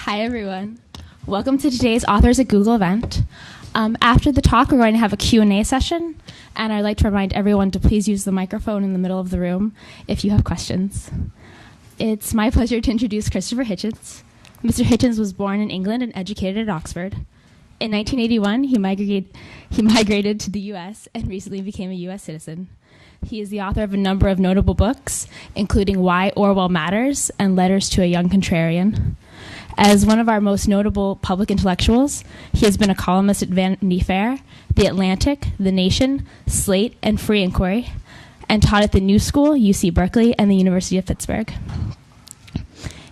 Hi, everyone. Welcome to today's Authors at Google event. After the talk, we're going to have a Q&A session, and I'd like to remind everyone to please use the microphone in the middle of the room if you have questions. It's my pleasure to introduce Christopher Hitchens. Mr. Hitchens was born in England and educated at Oxford. In 1981, he migrated to the U.S. and recently became a U.S. citizen. He is the author of a number of notable books, including Why Orwell Matters and Letters to a Young Contrarian. As one of our most notable public intellectuals, he has been a columnist at Vanity Fair, The Atlantic, The Nation, Slate, and Free Inquiry, and taught at the New School, UC Berkeley, and the University of Pittsburgh.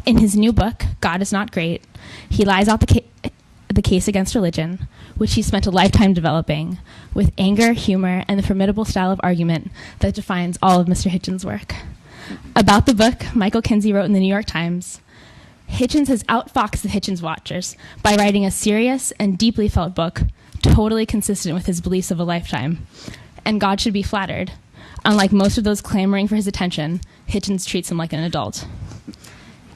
In his new book, God is Not Great, he lies out the case against religion, which he spent a lifetime developing, with anger, humor, and the formidable style of argument that defines all of Mr. Hitchens' work. About the book, Michael Kinsey wrote in the New York Times, Hitchens has outfoxed the Hitchens watchers by writing a serious and deeply felt book, totally consistent with his beliefs of a lifetime. And God should be flattered. Unlike most of those clamoring for his attention, Hitchens treats him like an adult.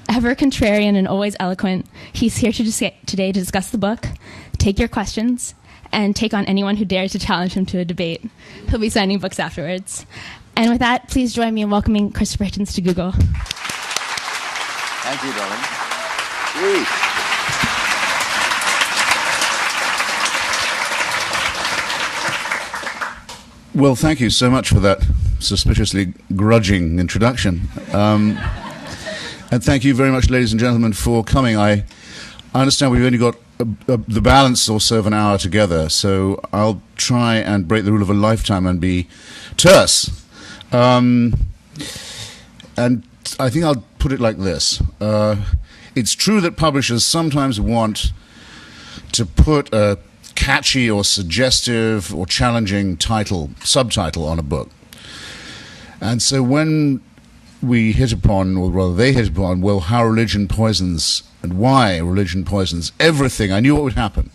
Ever contrarian and always eloquent, he's here today to discuss the book, take your questions, and take on anyone who dares to challenge him to a debate. He'll be signing books afterwards. And with that, please join me in welcoming Christopher Hitchens to Google. Thank you, darling. Hey. Well, thank you so much for that suspiciously grudging introduction. And thank you very much, ladies and gentlemen, for coming. I understand we've only got the balance or so of an hour together, so I'll try and break the rule of a lifetime and be terse. And I think I'll put it like this. It's true that publishers sometimes want to put a catchy or suggestive or challenging subtitle on a book. And so when we hit upon, or rather they hit upon, well, how religion poisons and why religion poisons everything, I knew what would happen.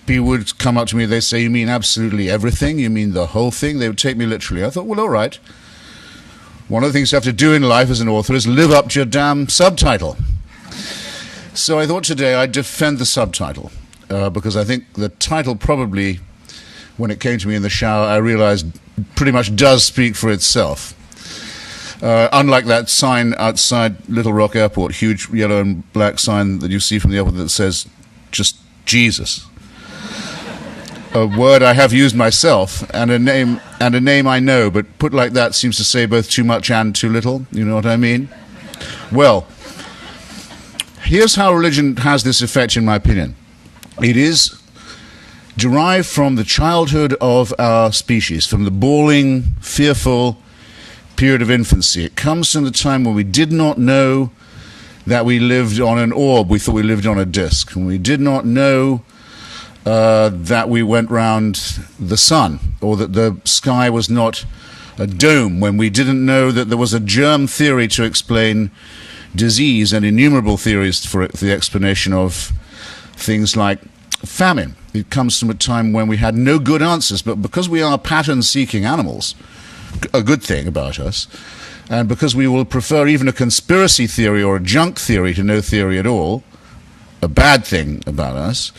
People would come up to me, they'd say, you mean absolutely everything? You mean the whole thing? They would take me literally. I thought, well, all right. One of the things you have to do in life as an author is live up to your damn subtitle. So I thought today I'd defend the subtitle, because I think the title probably, when it came to me in the shower, I realized pretty much does speak for itself. Unlike that sign outside Little Rock Airport, huge yellow and black sign that you see from the airport that says, just Jesus. A word I have used myself, and a name I know, but put like that seems to say both too much and too little. You know what I mean? Well, here's how religion has this effect, in my opinion. It is derived from the childhood of our species, from the bawling, fearful period of infancy. It comes from the time when we did not know that we lived on an orb. We thought we lived on a disk. And we did not know that we went round the sun, or that the sky was not a dome, when we didn't know that there was a germ theory to explain disease and innumerable theories for the explanation of things like famine. It comes from a time when we had no good answers, but because we are pattern-seeking animals, a good thing about us, and because we will prefer even a conspiracy theory or a junk theory to no theory at all, a bad thing about us,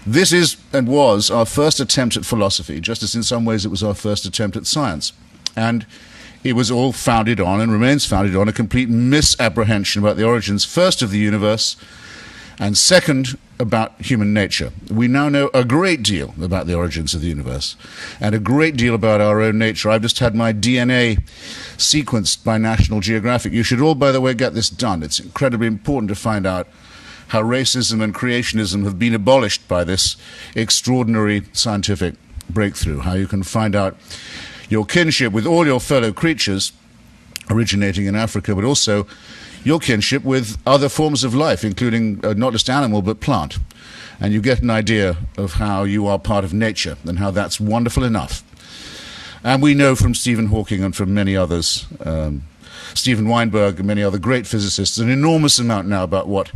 this is and was our first attempt at philosophy, just as in some ways it was our first attempt at science. And it was all founded on, and remains founded on, a complete misapprehension about the origins, first of the universe, and second, about human nature. We now know a great deal about the origins of the universe, and a great deal about our own nature. I've just had my DNA sequenced by National Geographic. You should all, by the way, get this done. It's incredibly important to find out how racism and creationism have been abolished by this extraordinary scientific breakthrough, how you can find out your kinship with all your fellow creatures originating in Africa, but also your kinship with other forms of life, including not just animal, but plant. And you get an idea of how you are part of nature and how that's wonderful enough. And we know from Stephen Hawking and from many others, Stephen Weinberg and many other great physicists, an enormous amount now about what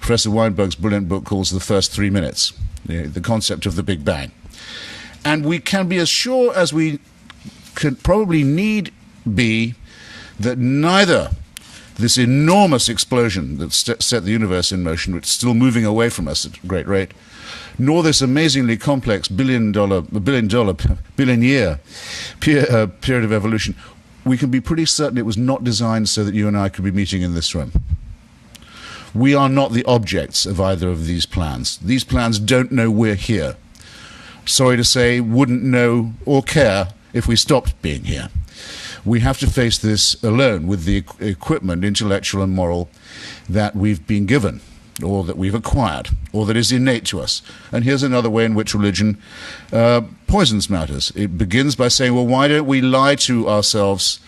Professor Weinberg's brilliant book calls the first 3 minutes, the concept of the Big Bang. And we can be as sure as we could probably need be that neither this enormous explosion that set the universe in motion, which is still moving away from us at a great rate, nor this amazingly complex billion year period of evolution, we can be pretty certain it was not designed so that you and I could be meeting in this room. We are not the objects of either of these plans. These plans don't know we're here. Sorry to say, wouldn't know or care if we stopped being here. We have to face this alone with the equipment, intellectual and moral, that we've been given, or that we've acquired, or that is innate to us. And here's another way in which religion poisons matters. It begins by saying, well, why don't we lie to ourselves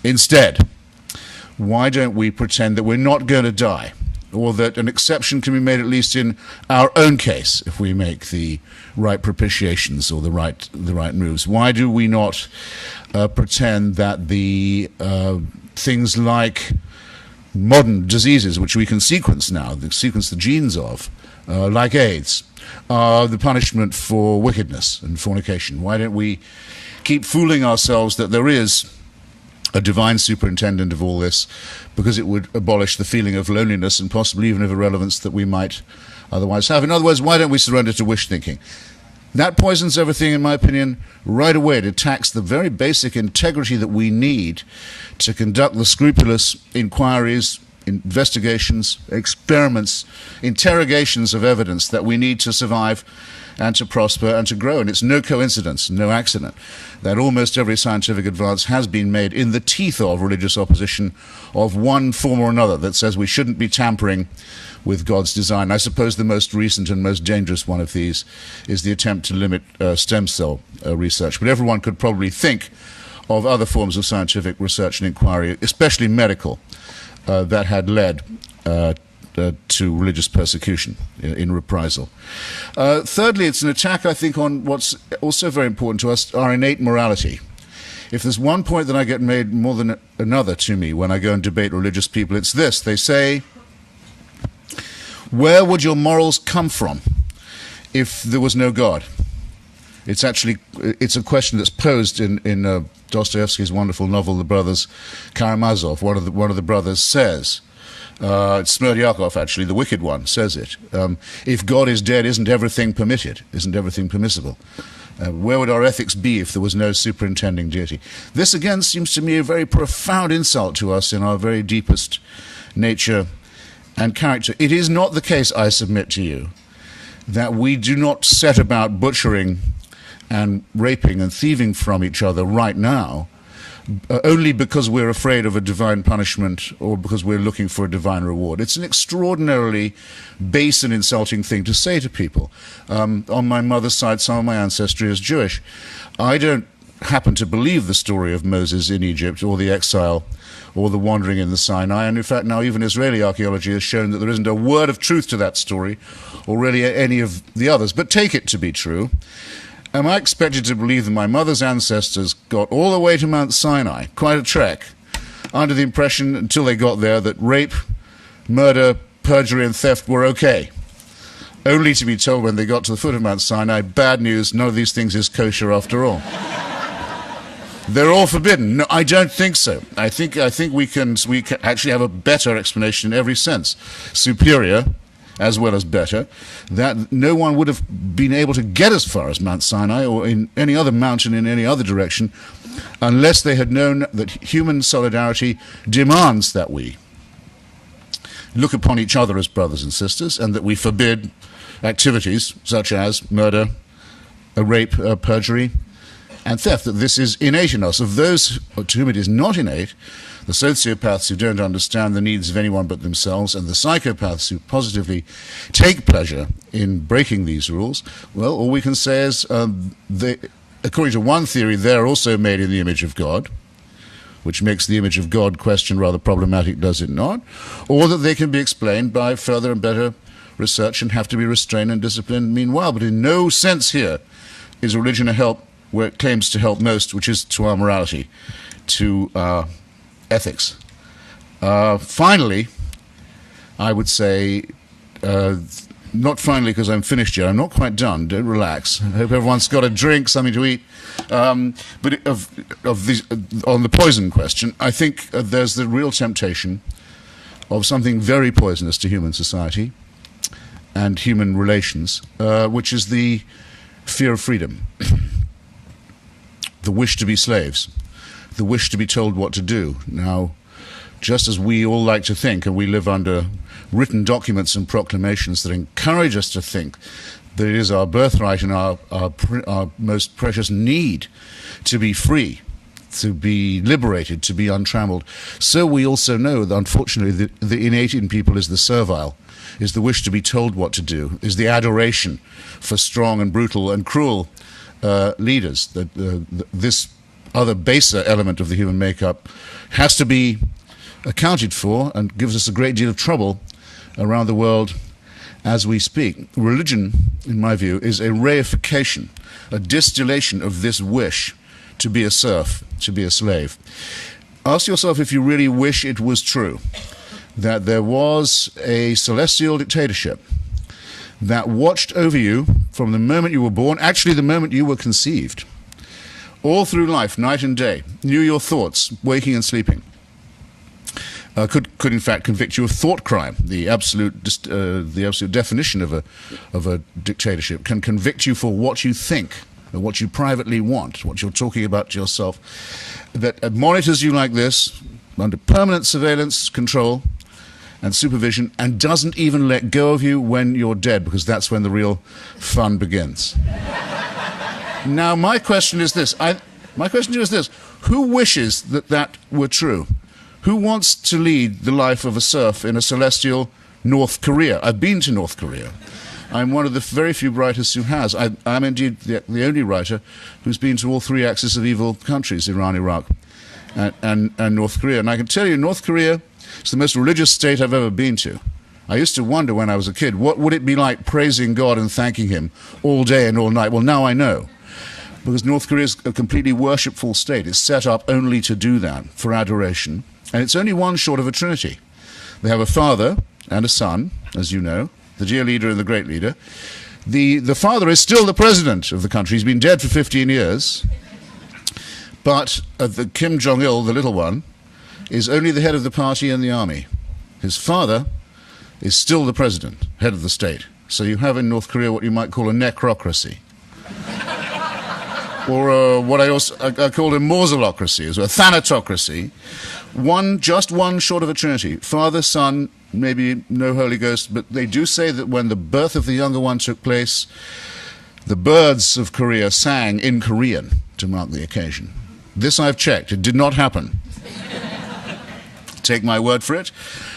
instead? Why don't we pretend that we're not going to die? Or that an exception can be made at least in our own case if we make the right propitiations or the right moves. Why do we not pretend that the things like modern diseases, which we can sequence now, sequence the genes of, like AIDS, are the punishment for wickedness and fornication? Why don't we keep fooling ourselves that there is a divine superintendent of all this, because it would abolish the feeling of loneliness and possibly even of irrelevance that we might otherwise have? In other words, why don't we surrender to wish thinking? That poisons everything, in my opinion, right away. It attacks the very basic integrity that we need to conduct the scrupulous inquiries, investigations, experiments, interrogations of evidence that we need to survive and to prosper and to grow. And it's no coincidence, no accident, that almost every scientific advance has been made in the teeth of religious opposition of one form or another that says we shouldn't be tampering with God's design. I suppose the most recent and most dangerous one of these is the attempt to limit stem cell research. But everyone could probably think of other forms of scientific research and inquiry, especially medical, that had led to religious persecution in reprisal. Thirdly, it's an attack, I think, on what's also very important to us, our innate morality. If there's one point that I get made more than another to me when I go and debate religious people, it's this. They say, where would your morals come from if there was no God? It's a question that's posed in Dostoevsky's wonderful novel, The Brothers Karamazov. One of the brothers says, it's Smerdyakov, actually, the wicked one, says it. If God is dead, isn't everything permitted? Isn't everything permissible? Where would our ethics be if there was no superintending deity? This, again, seems to me a very profound insult to us in our very deepest nature and character. It is not the case, I submit to you, that we do not set about butchering and raping and thieving from each other right now, only because we're afraid of a divine punishment or because we're looking for a divine reward. It's an extraordinarily base and insulting thing to say to people. On my mother's side, some of my ancestry is Jewish. I don't happen to believe the story of Moses in Egypt or the exile or the wandering in the Sinai, and in fact now even Israeli archaeology has shown that there isn't a word of truth to that story, or really any of the others. But take it to be true. Am I expected to believe that my mother's ancestors got all the way to Mount Sinai, quite a trek, under the impression, until they got there, that rape, murder, perjury and theft were okay, only to be told when they got to the foot of Mount Sinai, bad news, none of these things is kosher after all? They're all forbidden. No, I don't think so. I think we can actually have a better explanation in every sense, superior as well as better, that no one would have been able to get as far as Mount Sinai or in any other mountain in any other direction unless they had known that human solidarity demands that we look upon each other as brothers and sisters, and that we forbid activities such as murder, rape, perjury, and theft, that this is innate in us. Of those to whom it is not innate, the sociopaths who don't understand the needs of anyone but themselves, and the psychopaths who positively take pleasure in breaking these rules, well, all we can say is, according to one theory, they're also made in the image of God, which makes the image of God question rather problematic, does it not? Or that they can be explained by further and better research and have to be restrained and disciplined meanwhile. But in no sense here is religion a help where it claims to help most, which is to our morality, to ethics. Finally, I would say, not finally because I'm finished yet, I'm not quite done, don't relax. I hope everyone's got a drink, something to eat. But on the poison question, I think there's the real temptation of something very poisonous to human society and human relations, which is the fear of freedom, the wish to be slaves, the wish to be told what to do. Now, just as we all like to think, and we live under written documents and proclamations that encourage us to think that it is our birthright and our most precious need to be free, to be liberated, to be untrammeled, so we also know that, unfortunately, the innate in people is the servile, is the wish to be told what to do, is the adoration for strong and brutal and cruel leaders. That this other baser element of the human makeup has to be accounted for and gives us a great deal of trouble around the world as we speak. Religion, in my view, is a reification, a distillation of this wish to be a serf, to be a slave. Ask yourself if you really wish it was true that there was a celestial dictatorship that watched over you from the moment you were born, actually the moment you were conceived, all through life, night and day, knew your thoughts, waking and sleeping. Could in fact convict you of thought crime. The absolute definition of a dictatorship can convict you for what you think, or what you privately want, what you're talking about to yourself, that monitors you like this, under permanent surveillance, control, and supervision, and doesn't even let go of you when you're dead, because that's when the real fun begins. Now, my question is this. Who wishes that that were true? Who wants to lead the life of a serf in a celestial North Korea? I've been to North Korea. I'm one of the very few writers who has. I'm indeed the only writer who's been to all three axis of evil countries, Iran, Iraq, and North Korea. And I can tell you, North Korea is the most religious state I've ever been to. I used to wonder when I was a kid, what would it be like praising God and thanking him all day and all night? Well, now I know. Because North Korea is a completely worshipful state. It's set up only to do that, for adoration. And it's only one short of a trinity. They have a father and a son, as you know, the dear leader and the great leader. The father is still the president of the country. He's been dead for 15 years. But the Kim Jong-il, the little one, is only the head of the party and the army. His father is still the president, head of the state. So you have in North Korea what you might call a necrocracy. Or what I called a mausolocracy, a thanatocracy. Just one short of a trinity. Father, Son, maybe no Holy Ghost, but they do say that when the birth of the younger one took place, the birds of Korea sang in Korean to mark the occasion. This I've checked. It did not happen. Take my word for it.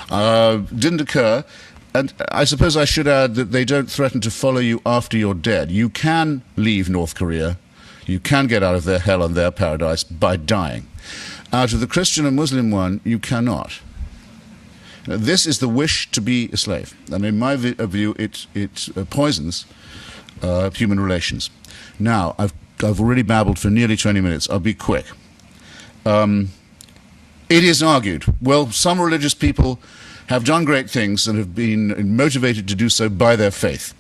Didn't occur. And I suppose I should add that they don't threaten to follow you after you're dead. You can leave North Korea. You can get out of their hell and their paradise by dying. Out of the Christian and Muslim one, you cannot. Now, this is the wish to be a slave. And in my view, it poisons human relations. Now, I've already babbled for nearly 20 minutes. I'll be quick. It is argued, well, some religious people have done great things and have been motivated to do so by their faith.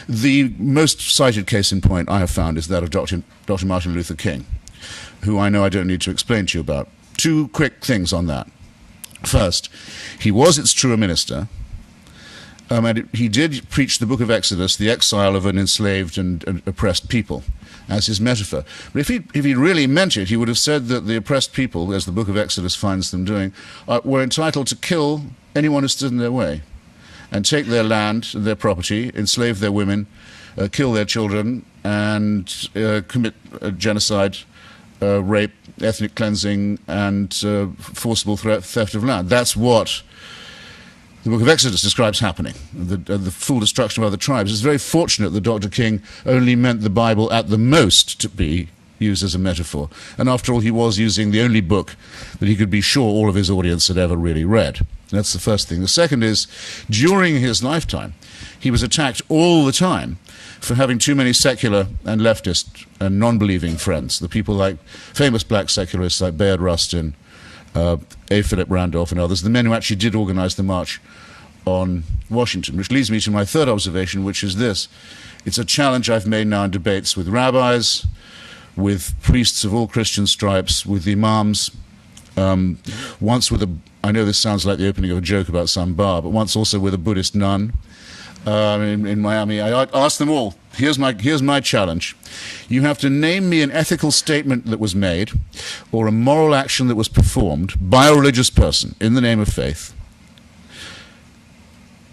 The most cited case in point I have found is that of Dr. Martin Luther King, who I know I don't need to explain to you about. Two quick things on that. First, he was, it's true, a minister, and he did preach the book of Exodus, the exile of an enslaved and oppressed people, as his metaphor. But if he really meant it, he would have said that the oppressed people, as the book of Exodus finds them doing, were entitled to kill anyone who stood in their way, and take their land and their property, enslave their women, kill their children, and commit genocide, rape, ethnic cleansing, and forcible theft of land. That's what the book of Exodus describes happening, the full destruction of other tribes. It's very fortunate that Dr. King only meant the Bible at the most to be used as a metaphor. And after all, he was using the only book that he could be sure all of his audience had ever really read. That's the first thing. The second is, during his lifetime, he was attacked all the time for having too many secular and leftist and non-believing friends. The people like famous black secularists like Bayard Rustin, A. Philip Randolph and others, the men who actually did organize the march on Washington, which leads me to my third observation, which is this. It's a challenge I've made now in debates with rabbis, with priests of all Christian stripes, with imams, Once with I know this sounds like the opening of a joke about some bar, but once also with a Buddhist nun in Miami. I asked them all, here's my challenge. You have to name me an ethical statement that was made or a moral action that was performed by a religious person in the name of faith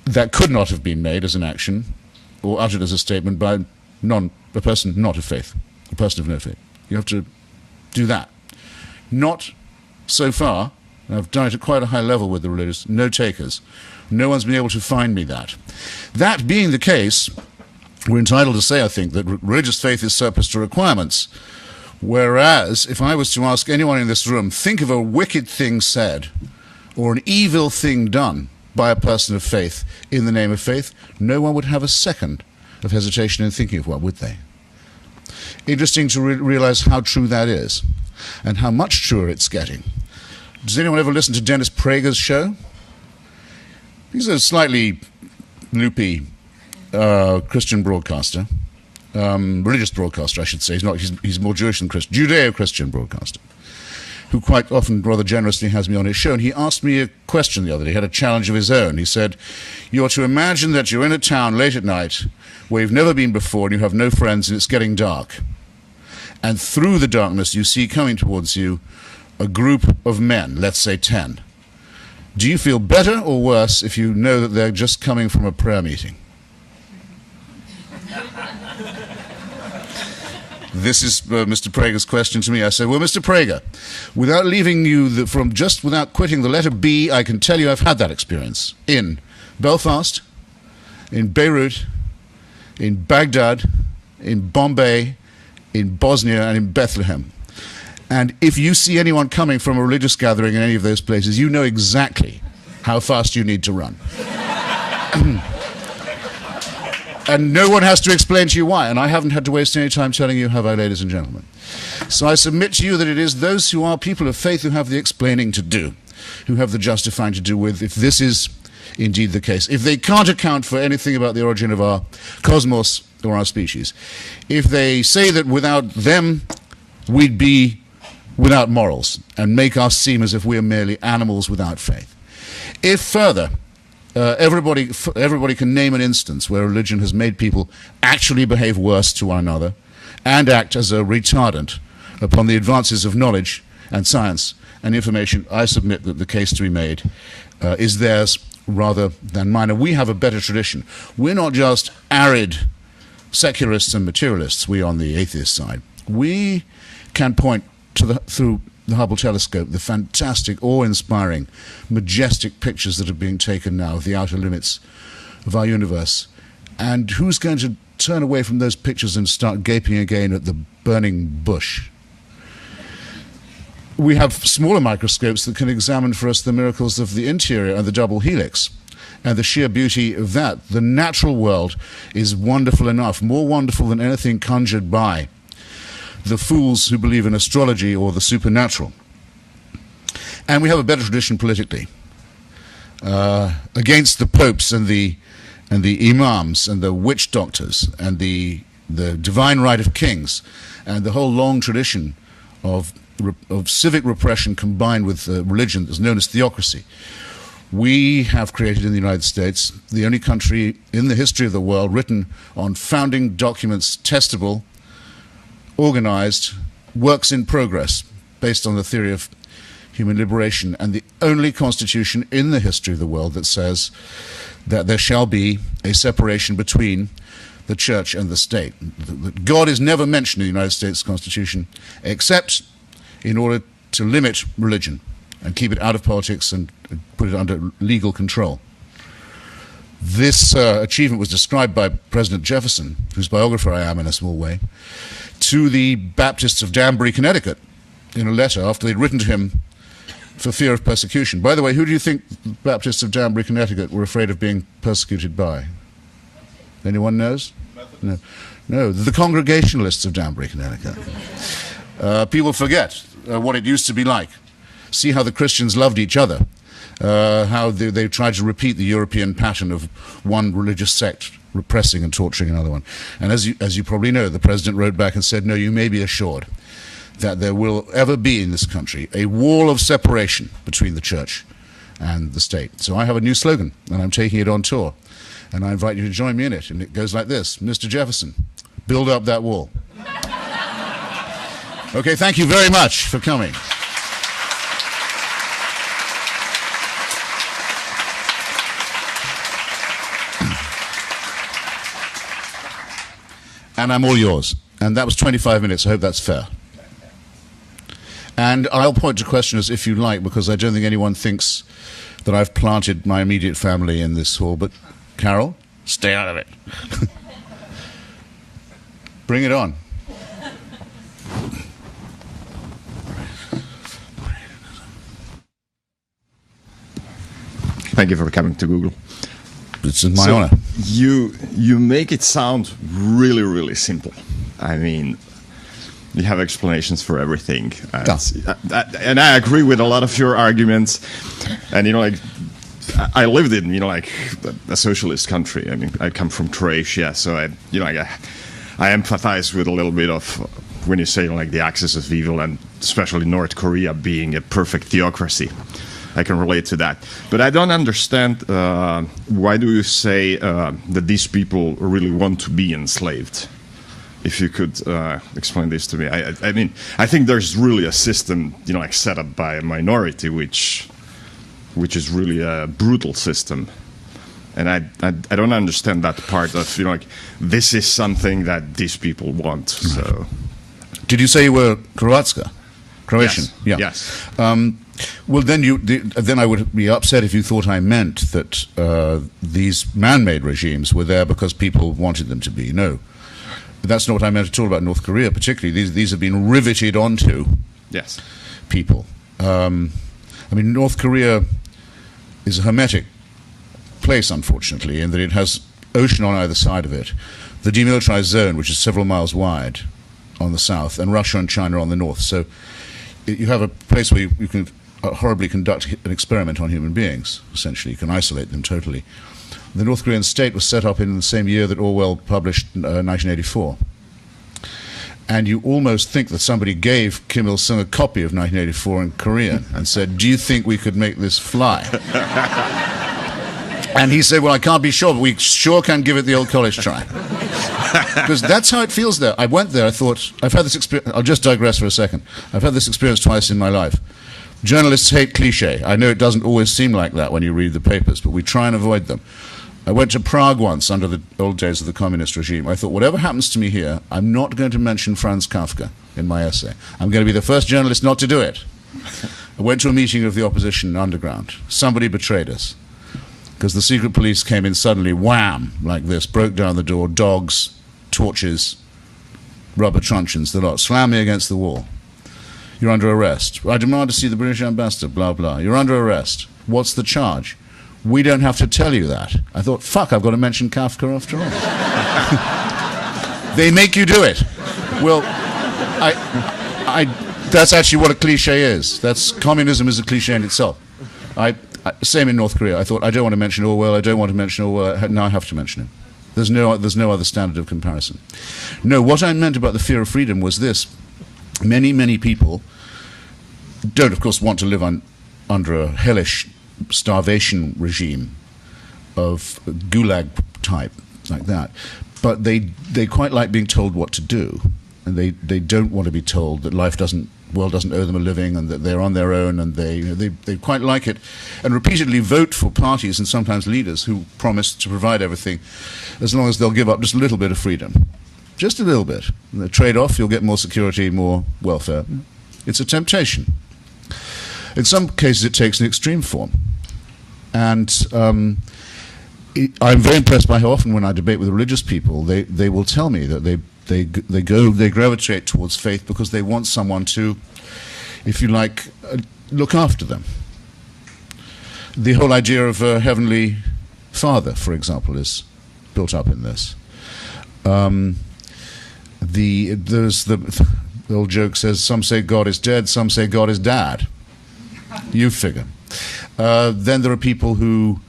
that could not have been made as an action or uttered as a statement by a person not of faith, a person of no faith. You have to do that. Not so far, I've done it at quite a high level with the religious, no takers. No one's been able to find me that. That being the case, we're entitled to say, I think, that religious faith is surplus to requirements. Whereas, if I was to ask anyone in this room, think of a wicked thing said or an evil thing done by a person of faith in the name of faith, no one would have a second of hesitation in thinking of one, would they? Interesting to realize how true that is and how much truer it's getting. Does anyone ever listen to Dennis Prager's show? He's a slightly loopy Christian broadcaster, religious broadcaster, I should say. He's more Jewish than Christian, Judeo-Christian broadcaster, who quite often rather generously has me on his show. And he asked me a question the other day. He had a challenge of his own. He said, you're to imagine that you're in a town late at night where you've never been before and you have no friends and it's getting dark. And through the darkness you see coming towards you a group of men, let's say 10. Do you feel better or worse if you know that they're just coming from a prayer meeting? This is Mr. Prager's question to me. I said, well, Mr. Prager, without leaving you without quitting the letter B, I can tell you I've had that experience in Belfast, in Beirut, in Baghdad, in Bombay, in Bosnia, and in Bethlehem. And if you see anyone coming from a religious gathering in any of those places, you know exactly how fast you need to run. And no one has to explain to you why. And I haven't had to waste any time telling you, have I, ladies and gentlemen? So I submit to you that it is those who are people of faith who have the explaining to do, who have the justifying to do with if this is indeed the case. If they can't account for anything about the origin of our cosmos or our species, if they say that without them we'd be without morals and make us seem as if we are merely animals without faith. If further, everybody can name an instance where religion has made people actually behave worse to one another and act as a retardant upon the advances of knowledge and science and information, I submit that the case to be made is theirs rather than mine. And we have a better tradition. We're not just arid secularists and materialists, we on the atheist side. We can point through the Hubble telescope, the fantastic, awe-inspiring, majestic pictures that are being taken now of the outer limits of our universe. And who's going to turn away from those pictures and start gaping again at the burning bush? We have smaller microscopes that can examine for us the miracles of the interior and the double helix and the sheer beauty of that. The natural world is wonderful enough, more wonderful than anything conjured by the fools who believe in astrology or the supernatural. And we have a better tradition politically. Against the popes and the imams and the witch doctors and the divine right of kings and the whole long tradition of civic repression combined with religion that's known as theocracy. We have created in the United States the only country in the history of the world written on founding documents, testable, organized, works in progress, based on the theory of human liberation, and the only constitution in the history of the world that says that there shall be a separation between the church and the state. God is never mentioned in the United States Constitution except in order to limit religion and keep it out of politics and put it under legal control. This achievement was described by President Jefferson, whose biographer I am in a small way, to the Baptists of Danbury, Connecticut, in a letter after they'd written to him for fear of persecution. By the way, who do you think the Baptists of Danbury, Connecticut were afraid of being persecuted by? Anyone knows? No, the Congregationalists of Danbury, Connecticut. People forget what it used to be like. See how the Christians loved each other, how they tried to repeat the European pattern of one religious sect repressing and torturing another one. And as you probably know, the president wrote back and said, no, you may be assured that there will ever be in this country a wall of separation between the church and the state. So I have a new slogan, and I'm taking it on tour. And I invite you to join me in it. And it goes like this: Mr. Jefferson, build up that wall. Okay, thank you very much for coming. And I'm all yours. And that was 25 minutes. I hope that's fair. And I'll point to questions if you like, because I don't think anyone thinks that I've planted my immediate family in this hall. But Carol, stay out of it. Bring it on. Thank you for coming to Google. It's my honor. You make it sound really, really simple. I mean, you have explanations for everything. And I agree with a lot of your arguments. And, I lived in, a socialist country. I mean, I come from Croatia, so I empathize with a little bit of when you say, the axis of evil, and especially North Korea being a perfect theocracy. I can relate to that. But I don't understand why do you say that these people really want to be enslaved? If you could explain this to me. I mean, I think there's really a system, set up by a minority, which is really a brutal system. And I don't understand that part of, this is something that these people want. So, did you say you were Croatian? Yes. Yeah. Yes. Well, then I would be upset if you thought I meant that these man-made regimes were there because people wanted them to be. No, that's not what I meant at all about North Korea, particularly. These have been riveted onto people. I mean, North Korea is a hermetic place, unfortunately, in that it has ocean on either side of it, the demilitarized zone, which is several miles wide on the south, and Russia and China on the north. So you have a place where you can horribly conduct an experiment on human beings, essentially. You can isolate them totally. The North Korean state was set up in the same year that Orwell published 1984. And you almost think that somebody gave Kim Il-sung a copy of 1984 in Korean and said, do you think we could make this fly? And he said, well, I can't be sure, but we sure can give it the old college try. Because that's how it feels there. I went there, I thought, I've had this experience, I'll just digress for a second. I've had this experience twice in my life. Journalists hate cliché. I know it doesn't always seem like that when you read the papers, but we try and avoid them. I went to Prague once under the old days of the communist regime. I thought, whatever happens to me here, I'm not going to mention Franz Kafka in my essay. I'm going to be the first journalist not to do it. I went to a meeting of the opposition underground. Somebody betrayed us, because the secret police came in suddenly, wham, like this, broke down the door, dogs, torches, rubber truncheons, the lot, slammed me against the wall. You're under arrest. I demand to see the British ambassador, blah, blah. You're under arrest. What's the charge? We don't have to tell you that. I thought, fuck, I've got to mention Kafka after all. They make you do it. Well, that's actually what a cliche is. Communism is a cliche in itself. Same in North Korea. I thought, I don't want to mention Orwell, now I have to mention him. There's no other standard of comparison. No, what I meant about the fear of freedom was this. Many, many people don't, of course, want to live under a hellish starvation regime of gulag type, like that. But they quite like being told what to do. And they don't want to be told that world doesn't owe them a living and that they're on their own, and they quite like it, and repeatedly vote for parties and sometimes leaders who promise to provide everything as long as they'll give up just a little bit of freedom. Just a little bit. And the trade-off, you'll get more security, more welfare. It's a temptation. In some cases it takes an extreme form. And I'm very impressed by how often when I debate with religious people, they will tell me that they gravitate towards faith because they want someone to, if you like, look after them. The whole idea of a heavenly Father, for example, is built up in this. There's the old joke says, some say God is dead, some say God is dad. You figure. Then there are people who,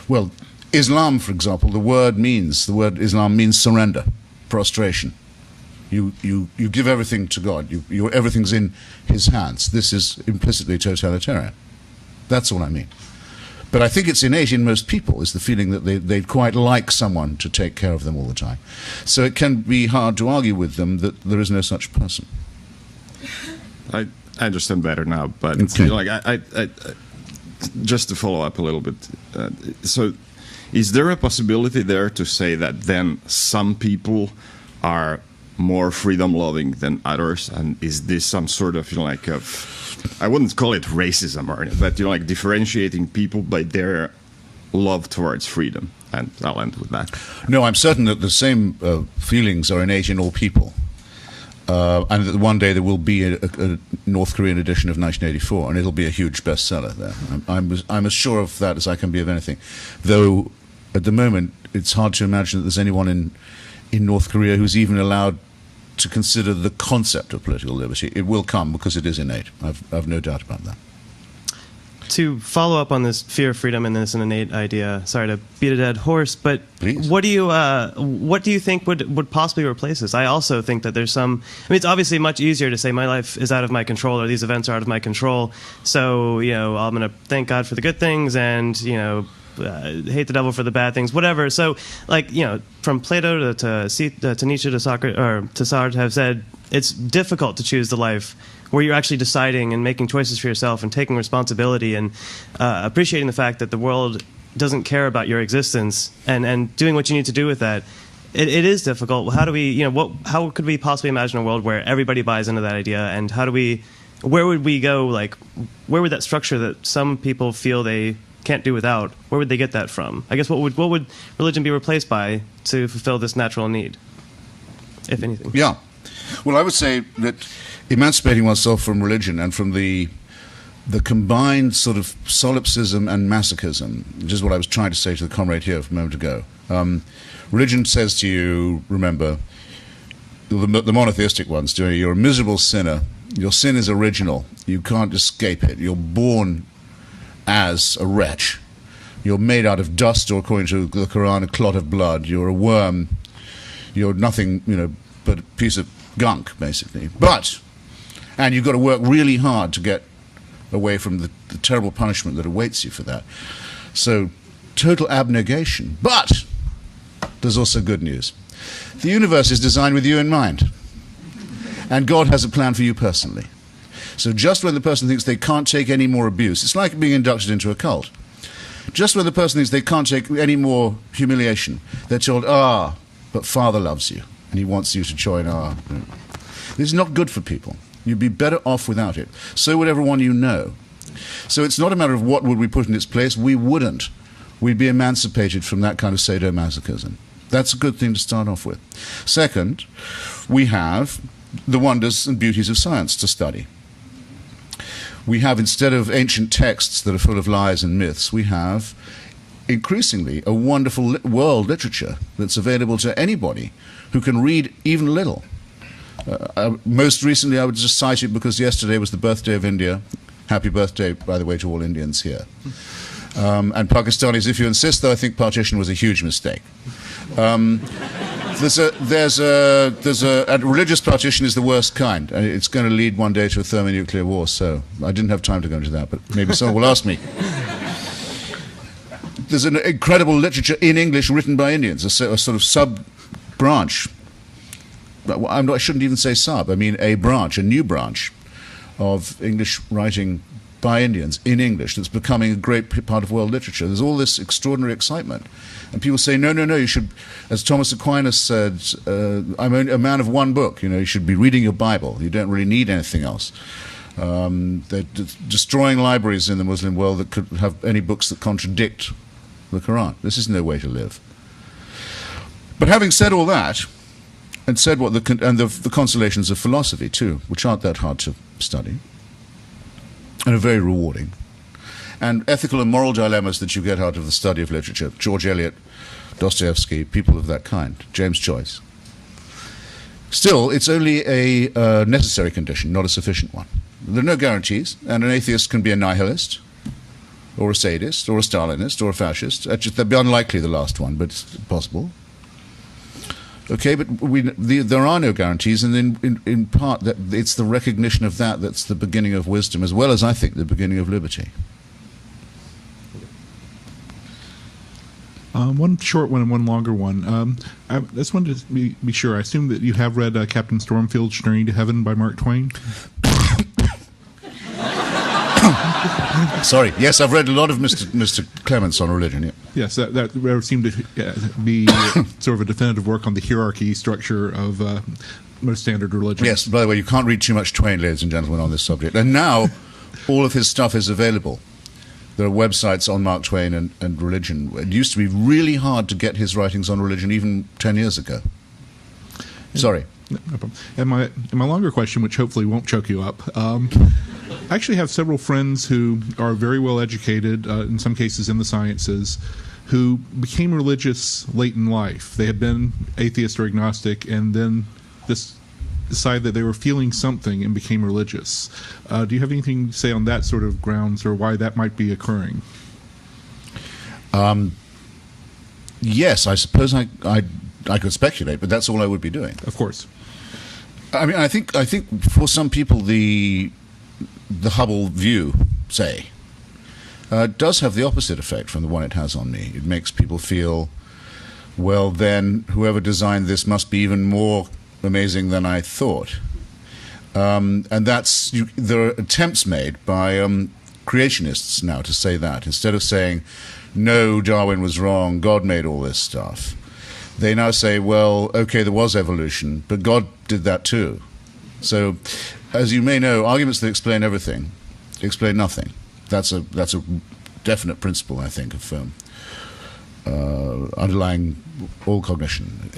well, Islam, for example, the word Islam means surrender, prostration. You give everything to God. Everything's in His hands. This is implicitly totalitarian. That's what I mean. But I think it's innate in most people, is the feeling that they'd quite like someone to take care of them all the time. So it can be hard to argue with them that there is no such person. I understand better now, but Okay. like I just to follow up a little bit. So, is there a possibility there to say that then some people are more freedom-loving than others, and is this some sort of I wouldn't call it racism or anything, but like differentiating people by their love towards freedom? And I'll end with that. No, I'm certain that the same feelings are innate in all people. And that one day there will be a North Korean edition of 1984, and it'll be a huge bestseller there. I'm as sure of that as I can be of anything. Though, at the moment, it's hard to imagine that there's anyone in North Korea who's even allowed to consider the concept of political liberty. It will come because it is innate. I've no doubt about that. To follow up on this fear of freedom and this innate idea, sorry to beat a dead horse, but Please. what do you think would possibly replace this? I also think that there's some. I mean, it's obviously much easier to say my life is out of my control or these events are out of my control. So I'm going to thank God for the good things and hate the devil for the bad things, whatever. So from Plato to Nietzsche to Socrates or to Sartre have said it's difficult to choose the life where you're actually deciding and making choices for yourself and taking responsibility and appreciating the fact that the world doesn't care about your existence and doing what you need to do with that. It is difficult. How do we, how could we possibly imagine a world where everybody buys into that idea, and where would we go? Like, where would that structure that some people feel they can't do without, where would they get that from? I guess what would religion be replaced by to fulfill this natural need, if anything? Yeah. Well, I would say that emancipating oneself from religion and from the combined sort of solipsism and masochism, which is what I was trying to say to the comrade here a moment ago. Religion says to you, remember, the monotheistic ones do, you're a miserable sinner. Your sin is original. You can't escape it. You're born as a wretch. You're made out of dust, or according to the Quran, a clot of blood. You're a worm. You're nothing, but a piece of gunk, basically. And you've got to work really hard to get away from the terrible punishment that awaits you for that. So, total abnegation. But there's also good news. The universe is designed with you in mind. And God has a plan for you personally. So just when the person thinks they can't take any more abuse, it's like being inducted into a cult. Just when the person thinks they can't take any more humiliation, they're told, but Father loves you, and He wants you to join our... This is not good for people. You'd be better off without it. So would everyone you know. So it's not a matter of what would we put in its place. We wouldn't. We'd be emancipated from that kind of sadomasochism. That's a good thing to start off with. Second, we have the wonders and beauties of science to study. We have, instead of ancient texts that are full of lies and myths, we have increasingly a wonderful world literature that's available to anybody who can read even a little. Most recently, I would just cite it because yesterday was the birthday of India. Happy birthday, by the way, to all Indians here. And Pakistanis, if you insist, though, I think partition was a huge mistake. And religious partition is the worst kind, and it's going to lead one day to a thermonuclear war. So I didn't have time to go into that, but maybe someone will ask me. There's an incredible literature in English written by Indians, a sort of sub-branch. I shouldn't even say sub. I mean a branch, a new branch of English writing by Indians in English that's becoming a great part of world literature. There's all this extraordinary excitement. And people say, no, you should, as Thomas Aquinas said, I'm a man of one book. You should be reading your Bible. You don't really need anything else. They're destroying libraries in the Muslim world that could have any books that contradict the Quran. This is no way to live. But having said all that, and said what the consolations of philosophy too, which aren't that hard to study, and are very rewarding, and ethical and moral dilemmas that you get out of the study of literature, George Eliot, Dostoevsky, people of that kind, James Joyce. Still, it's only a necessary condition, not a sufficient one. There are no guarantees, and an atheist can be a nihilist, or a sadist, or a Stalinist, or a fascist. Actually, they'd be unlikely, the last one, but it's possible. Okay, but there are no guarantees, and in part that it's the recognition of that's the beginning of wisdom, as well as, I think, the beginning of liberty. One short one and one longer one. I just wanted to be sure. I assume that you have read Captain Stormfield's Journey to Heaven by Mark Twain? Sorry. Yes, I've read a lot of Mr. Clements on religion. Yeah. Yes, that seemed to be sort of a definitive work on the hierarchy structure of most standard religions. Yes, by the way, you can't read too much Twain, ladies and gentlemen, on this subject. And now all of his stuff is available. There are websites on Mark Twain and religion. It used to be really hard to get his writings on religion even 10 years ago. Sorry. No problem. And my longer question, which hopefully won't choke you up, I actually have several friends who are very well educated, in some cases in the sciences, who became religious late in life. They had been atheist or agnostic, and then decided that they were feeling something and became religious. Do you have anything to say on that sort of grounds, or why that might be occurring? Yes, I suppose I could speculate, but that's all I would be doing. Of course. I mean, I think for some people the Hubble view, say, does have the opposite effect from the one it has on me. It makes people feel, well, then whoever designed this must be even more amazing than I thought. And there are attempts made by creationists now to say that. Instead of saying, no, Darwin was wrong, God made all this stuff, they now say, well, okay, there was evolution, but God did that too. So, as you may know, arguments that explain everything explain nothing. That's a definite principle, I think, of underlying all cognition.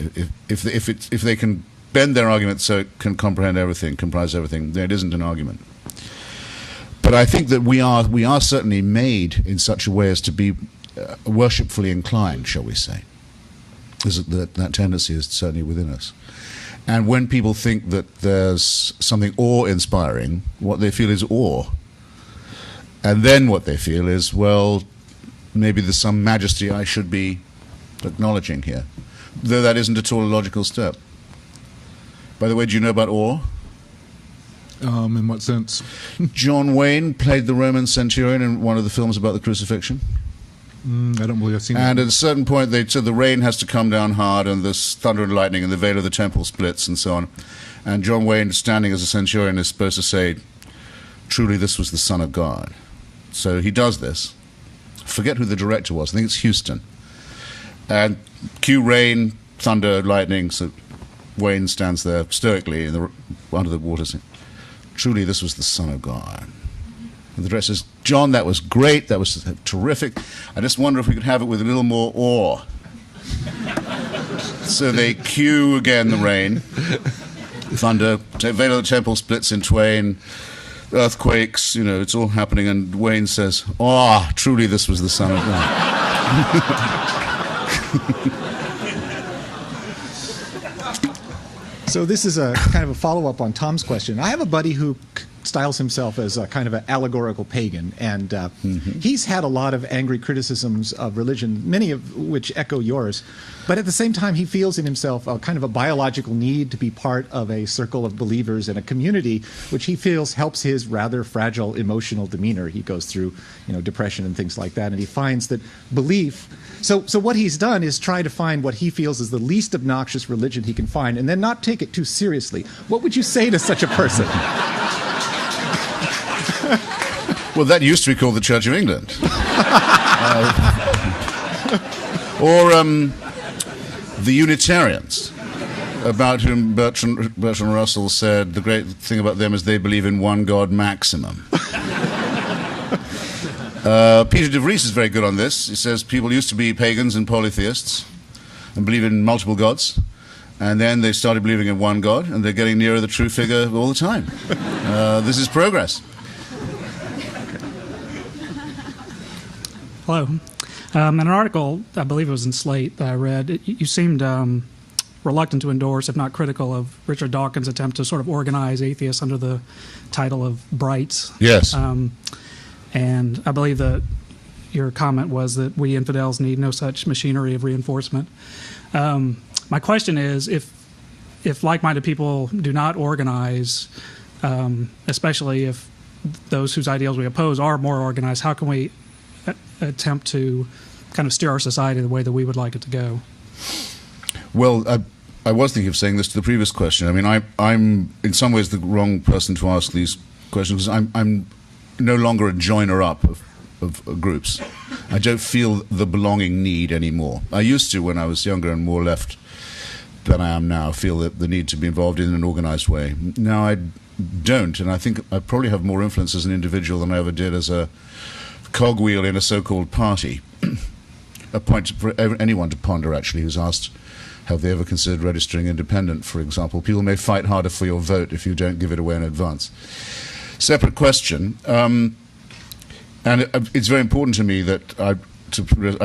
If they can bend their argument so it can comprehend everything, comprise everything, then it isn't an argument. But I think that we are certainly made in such a way as to be worshipfully inclined, shall we say. That tendency is certainly within us. And when people think that there's something awe-inspiring, what they feel is awe. And then what they feel is, well, maybe there's some majesty I should be acknowledging here. Though that isn't at all a logical step. By the way, do you know about awe? In what sense? John Wayne played the Roman centurion in one of the films about the crucifixion. I don't believe I've seen that. And at a certain point, they said the rain has to come down hard, and there's thunder and lightning, and the veil of the temple splits, and so on. And John Wayne, standing as a centurion, is supposed to say, truly this was the Son of God. So he does this. I forget who the director was. I think it's Houston. And cue rain, thunder, lightning, so Wayne stands there stoically under the water saying, truly this was the Son of God. And the director says, John, that was great, that was terrific. I just wonder if we could have it with a little more awe. So they cue again the rain, thunder, veil of the temple splits in twain, earthquakes, it's all happening, and Wayne says, truly this was the Son of God. So this is a kind of a follow-up on Tom's question. I have a buddy who styles himself as a kind of an allegorical pagan, and he's had a lot of angry criticisms of religion, many of which echo yours. But at the same time, he feels in himself a kind of a biological need to be part of a circle of believers and a community, which he feels helps his rather fragile emotional demeanor. He goes through, depression and things like that, and he finds that belief. So what he's done is try to find what he feels is the least obnoxious religion he can find, and then not take it too seriously. What would you say to such a person? Well, that used to be called the Church of England. Or the Unitarians, about whom Bertrand Russell said the great thing about them is they believe in one God maximum. Peter de Vries is very good on this. He says people used to be pagans and polytheists and believe in multiple gods, and then they started believing in one God, and they're getting nearer the true figure all the time. This is progress. Hello. In an article, I believe it was in Slate, that I read, you seemed reluctant to endorse, if not critical, of Richard Dawkins' attempt to sort of organize atheists under the title of Brights. Yes. And I believe that your comment was that we infidels need no such machinery of reinforcement. My question is, if like-minded people do not organize, especially if those whose ideals we oppose are more organized, how can we attempt to kind of steer our society the way that we would like it to go? Well, I was thinking of saying this to the previous question. I mean, I'm in some ways the wrong person to ask these questions because I'm no longer a joiner up of groups. I don't feel the belonging need anymore. I used to when I was younger and more left than I am now, feel the need to be involved in an organized way. Now I don't, and I think I probably have more influence as an individual than I ever did as a cogwheel in a so-called party. A point for anyone to ponder, actually, who's asked, have they ever considered registering independent, for example? People may fight harder for your vote if you don't give it away in advance. Separate question. And it's very important to me that I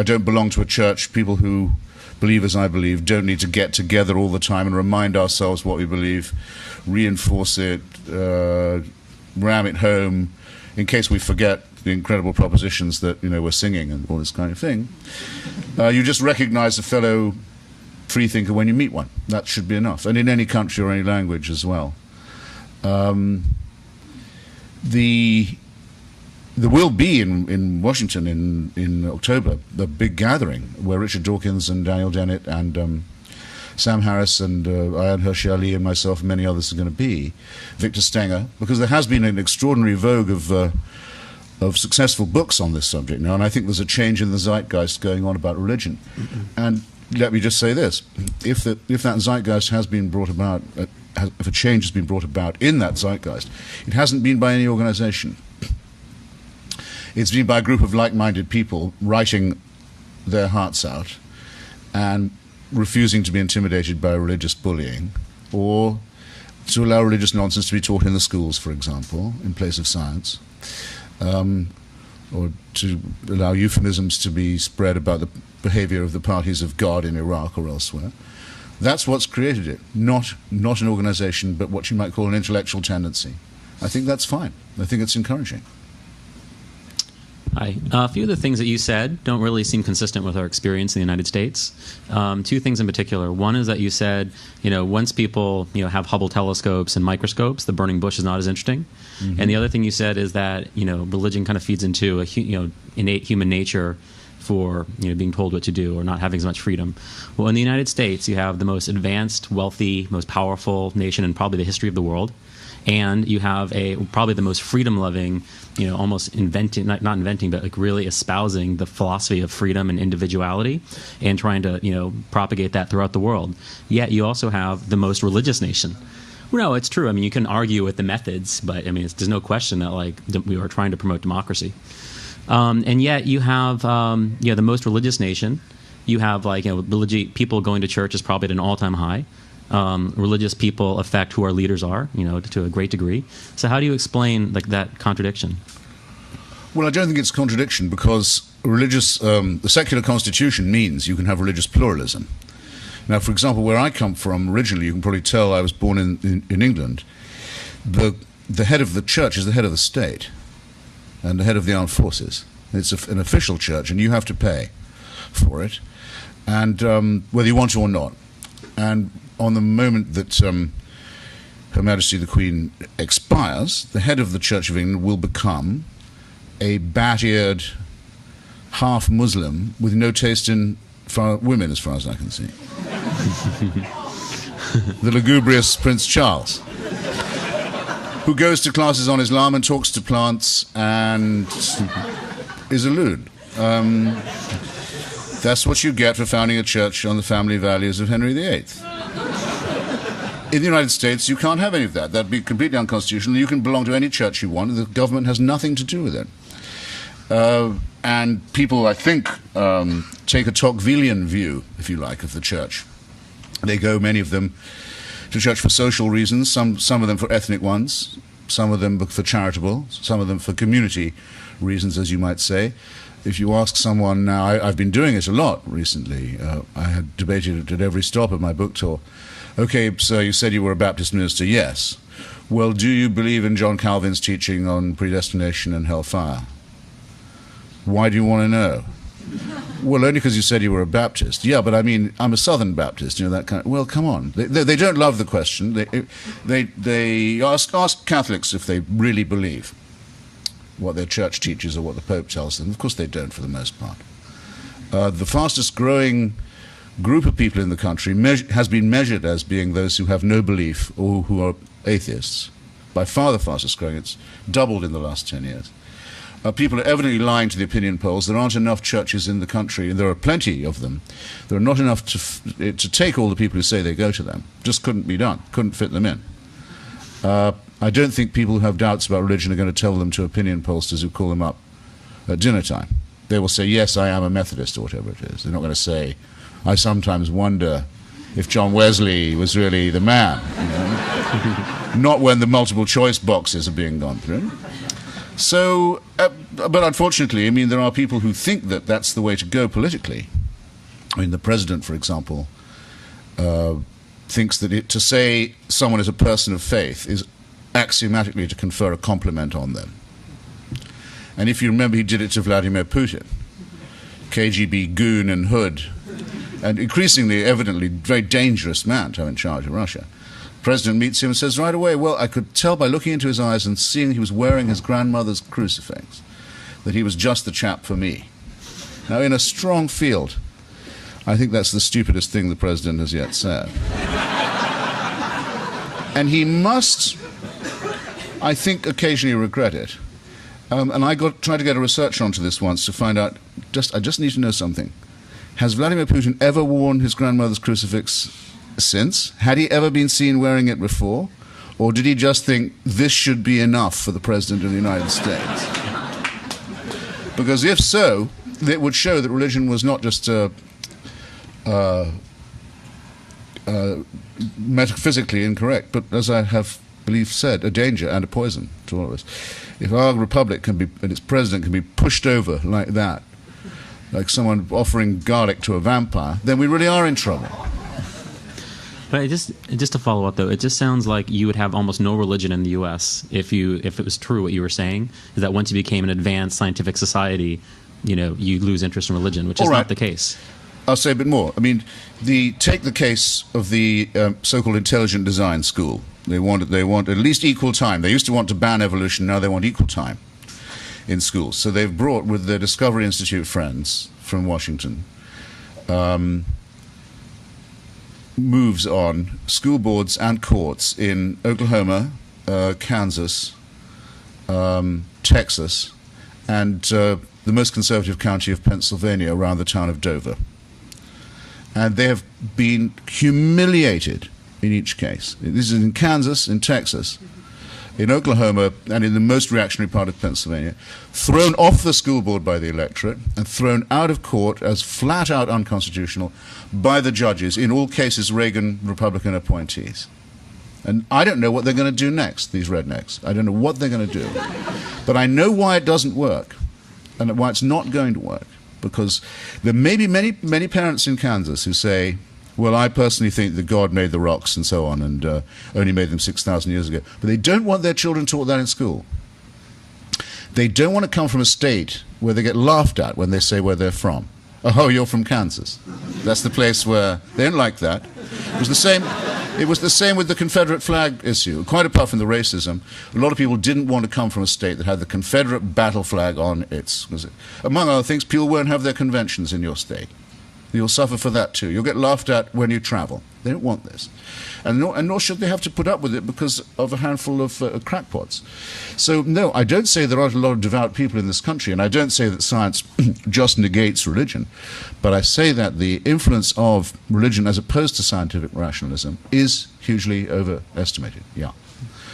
don't belong to a church. People who believe as I believe don't need to get together all the time and remind ourselves what we believe, reinforce it, ram it home, in case we forget the incredible propositions that we're singing and all this kind of thing. You just recognize a fellow freethinker when you meet one. That should be enough, and in any country or any language as well. There will be in Washington in October the big gathering where Richard Dawkins and Daniel Dennett and Sam Harris and Ayaan Hirsi Ali and myself and many others are going to be. Victor Stenger, because there has been an extraordinary vogue of successful books on this subject now, and I think there's a change in the zeitgeist going on about religion. And let me just say this: if that zeitgeist has been brought about, if a change has been brought about in that zeitgeist, it hasn't been by any organization. It's been by a group of like-minded people writing their hearts out and refusing to be intimidated by religious bullying, or to allow religious nonsense to be taught in the schools, for example, in place of science, or to allow euphemisms to be spread about the behavior of the parties of God in Iraq or elsewhere. That's what's created it, not an organization, but what you might call an intellectual tendency. I think that's fine. I think it's encouraging. Hi. A few of the things that you said don't really seem consistent with our experience in the United States. Two things in particular. One is that you said, once people have Hubble telescopes and microscopes, the burning bush is not as interesting. Mm-hmm. And the other thing you said is that religion kind of feeds into innate human nature for being told what to do or not having as much freedom. Well, in the United States, you have the most advanced, wealthy, most powerful nation in probably the history of the world. And you have probably the most freedom-loving, almost inventing, not inventing, but like really espousing the philosophy of freedom and individuality and trying to, propagate that throughout the world. Yet you also have the most religious nation. Well, no, it's true. I mean, you can argue with the methods, but I mean, there's no question that we are trying to promote democracy. And yet you have, the most religious nation. You have people going to church is probably at an all-time high. Religious people affect who our leaders are, to a great degree. So how do you explain that contradiction? Well, I don't think it's a contradiction because the secular constitution means you can have religious pluralism. Now, for example, where I come from originally, you can probably tell I was born in England. The head of the church is the head of the state and the head of the armed forces. It's an official church, and you have to pay for it, and whether you want to or not. And on the moment that Her Majesty the Queen expires, the head of the Church of England will become a bat-eared half-Muslim with no taste in women, as far as I can see. The lugubrious Prince Charles, who goes to classes on Islam and talks to plants and is a loon. That's what you get for founding a church on the family values of Henry VIII. In the United States, you can't have any of that. That'd be completely unconstitutional. You can belong to any church you want. The government has nothing to do with it. And people, I think, take a Tocquevillian view, if you like, of the church. They go, many of them, to church for social reasons, some of them for ethnic ones, some of them for charitable, some of them for community reasons, as you might say. If you ask someone now, I've been doing it a lot recently. I had debated it at every stop of my book tour. Okay, so you said you were a Baptist minister. Yes. Well, do you believe in John Calvin's teaching on predestination and hellfire? Why do you want to know? Well, only because you said you were a Baptist. Yeah, but I mean, I'm a Southern Baptist. You know that kind of. Well, come on. They don't love the question. They ask Catholics if they really believe what their church teaches or what the Pope tells them. Of course, they don't for the most part. The fastest growing group of people in the country has been measured as being those who have no belief or who are atheists. By far the fastest growing. It's doubled in the last 10 years. People are evidently lying to the opinion polls. There aren't enough churches in the country, and there are plenty of them. There are not enough to take all the people who say they go to them. Just couldn't be done. Couldn't fit them in. I don't think people who have doubts about religion are going to tell them to opinion pollsters who call them up at dinner time. They will say, yes, I am a Methodist, or whatever it is. They're not going to say, I sometimes wonder if John Wesley was really the man. You know? Not when the multiple choice boxes are being gone through. So, but unfortunately, I mean, there are people who think that that's the way to go politically. I mean, the president, for example, thinks that to say someone is a person of faith is axiomatically to confer a compliment on them. And if you remember, he did it to Vladimir Putin, KGB goon and hood, and increasingly, evidently, very dangerous man to have in charge of Russia. The president meets him and says right away, well, I could tell by looking into his eyes and seeing he was wearing his grandmother's crucifix that he was just the chap for me. Now, in a strong field, I think that's the stupidest thing the president has yet said. And he must, I think, occasionally regret it. And I tried to get a researcher onto this once to find out, I just need to know something. Has Vladimir Putin ever worn his grandmother's crucifix since? Had he ever been seen wearing it before? Or did he just think this should be enough for the President of the United States? Because if so, it would show that religion was not just metaphysically incorrect, but as I have said, a danger and a poison to all of us. If our republic and its president can be pushed over like that, like someone offering garlic to a vampire, then we really are in trouble. But just to follow up though, it just sounds like you would have almost no religion in the U.S. if it was true what you were saying, is that once you became an advanced scientific society, you lose interest in religion, which is not the case. I'll say a bit more. I mean, take the case of the so-called intelligent design school. They want at least equal time. They used to want to ban evolution. Now they want equal time in schools. So they've brought, with their Discovery Institute friends from Washington, moves on school boards and courts in Oklahoma, Kansas, Texas, and the most conservative county of Pennsylvania around the town of Dover. And they have been humiliated in each case. This is in Kansas, in Texas, in Oklahoma, and in the most reactionary part of Pennsylvania, thrown off the school board by the electorate and thrown out of court as flat-out unconstitutional by the judges, in all cases Reagan Republican appointees. And I don't know what they're going to do next, these rednecks. I don't know what they're going to do. But I know why it doesn't work, and why it's not going to work. Because there may be many parents in Kansas who say, well, I personally think that God made the rocks and so on, and only made them 6,000 years ago. But they don't want their children taught that in school. They don't want to come from a state where they get laughed at when they say where they're from. Oh, you're from Kansas. That's the place where they don't like that. It was the same with the Confederate flag issue. Quite apart from the racism, a lot of people didn't want to come from a state that had the Confederate battle flag on its. Among other things, people won't have their conventions in your state. You'll suffer for that too. You'll get laughed at when you travel. They don't want this. And nor should they have to put up with it because of a handful of crackpots. So, no, I don't say there aren't a lot of devout people in this country, and I don't say that science just negates religion, but I say that the influence of religion as opposed to scientific rationalism is hugely overestimated. Yeah.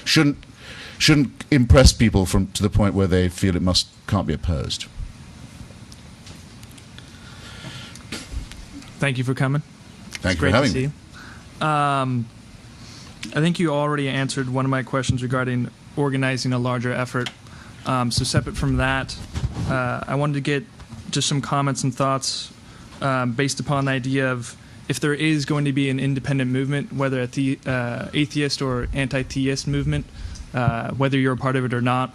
Shouldn't impress people to the point where they feel it can't be opposed. Thank you for coming. Thank you for having me. I think you already answered one of my questions regarding organizing a larger effort. So separate from that, I wanted to get just some comments and thoughts based upon the idea of if there is going to be an independent movement, whether at the atheist or anti-theist movement, whether you're a part of it or not,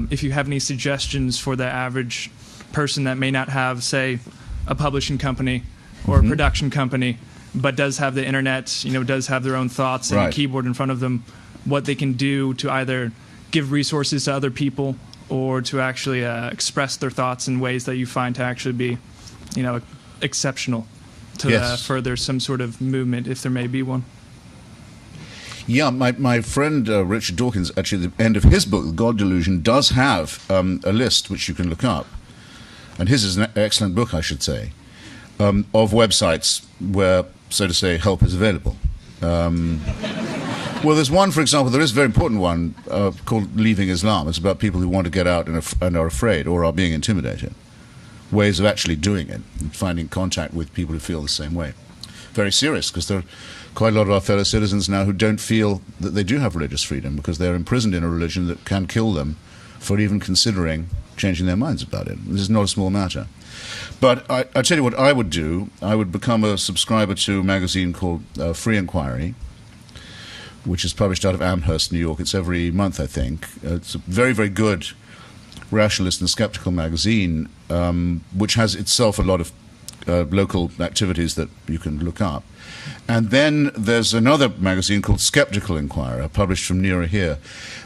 if you have any suggestions for the average person that may not have, say, a publishing company or a production company, but does have the internet, does have their own thoughts and a keyboard in front of them, what they can do to either give resources to other people or to actually express their thoughts in ways that you find to actually be, exceptional to further some sort of movement, if there may be one. Yeah, my friend Richard Dawkins, actually at the end of his book, The God Delusion, does have a list which you can look up. And his is an excellent book, I should say, of websites where, so to say, help is available. Well, there's one, for example, there is a very important one called Leaving Islam. It's about people who want to get out and are afraid or are being intimidated. Ways of actually doing it, and finding contact with people who feel the same way. Very serious, because there are quite a lot of our fellow citizens now who don't feel that they do have religious freedom because they're imprisoned in a religion that can kill them for even considering changing their minds about it. This is not a small matter. But I tell you what I would do. I would become a subscriber to a magazine called Free Inquiry, which is published out of Amherst, New York. It's every month, I think. It's a very, very good rationalist and skeptical magazine, which has itself a lot of local activities that you can look up. And then there's another magazine called Skeptical Inquirer, published from nearer here,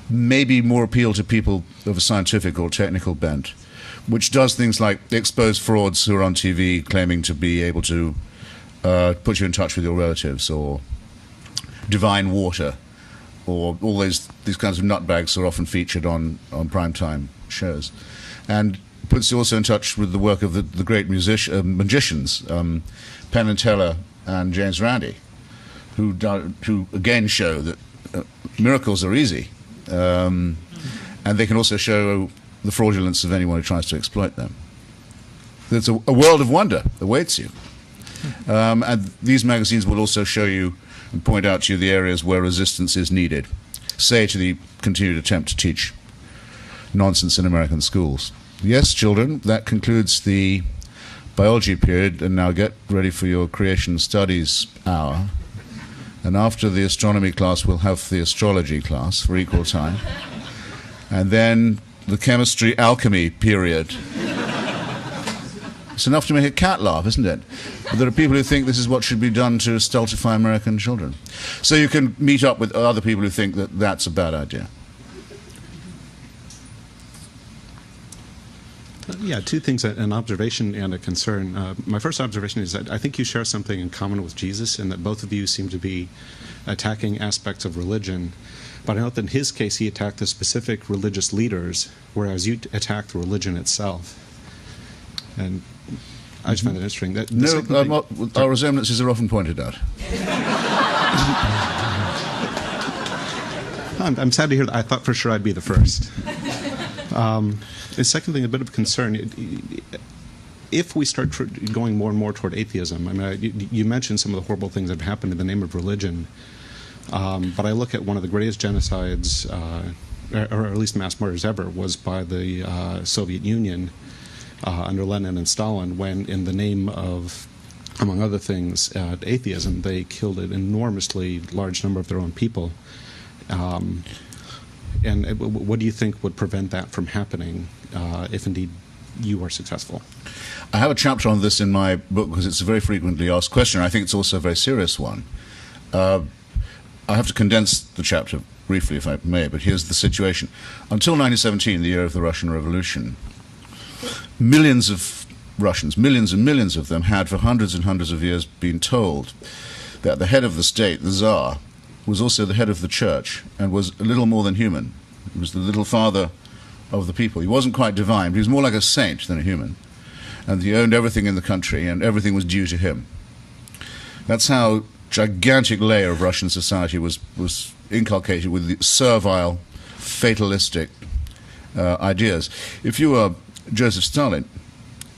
maybe more appeal to people of a scientific or technical bent, which does things like expose frauds who are on TV claiming to be able to put you in touch with your relatives, or divine water, or all these kinds of nutbags are often featured on primetime shows. And puts you also in touch with the work of the great magicians, Penn and Teller and James Randi, who again show that miracles are easy, and they can also show the fraudulence of anyone who tries to exploit them. There's a world of wonder awaits you. And these magazines will also show you and point out to you the areas where resistance is needed, say to the continued attempt to teach nonsense in American schools. Yes, children, that concludes the biology period, and now get ready for your creation studies hour. And after the astronomy class, we'll have the astrology class for equal time. And then the chemistry alchemy period. It's enough to make a cat laugh, isn't it? But there are people who think this is what should be done to stultify American children. So you can meet up with other people who think that that's a bad idea. Yeah, two things, an observation and a concern. My first observation is that I think you share something in common with Jesus, in that both of you seem to be attacking aspects of religion. But I note that in his case, he attacked the specific religious leaders, whereas you attacked the religion itself. And I just find that interesting. Our resemblances are often pointed out. I'm sad to hear that. I thought for sure I'd be the first. The second thing, a bit of concern, if we start going more and more toward atheism, I mean, you mentioned some of the horrible things that have happened in the name of religion, but I look at one of the greatest genocides, or at least mass murders ever, was by the Soviet Union under Lenin and Stalin, when in the name of, among other things, atheism, they killed an enormously large number of their own people. And what do you think would prevent that from happening if indeed you are successful? I have a chapter on this in my book because it's a very frequently asked question. I think it's also a very serious one. I have to condense the chapter briefly, if I may, but here's the situation. Until 1917, the year of the Russian Revolution, millions of Russians, millions and millions of them, had for hundreds and hundreds of years been told that the head of the state, the Tsar, was also the head of the church and was a little more than human. He was the little father of the people. He wasn't quite divine, but he was more like a saint than a human. And he owned everything in the country, and everything was due to him. That's how gigantic layer of Russian society was inculcated with the servile, fatalistic ideas. If you were Joseph Stalin,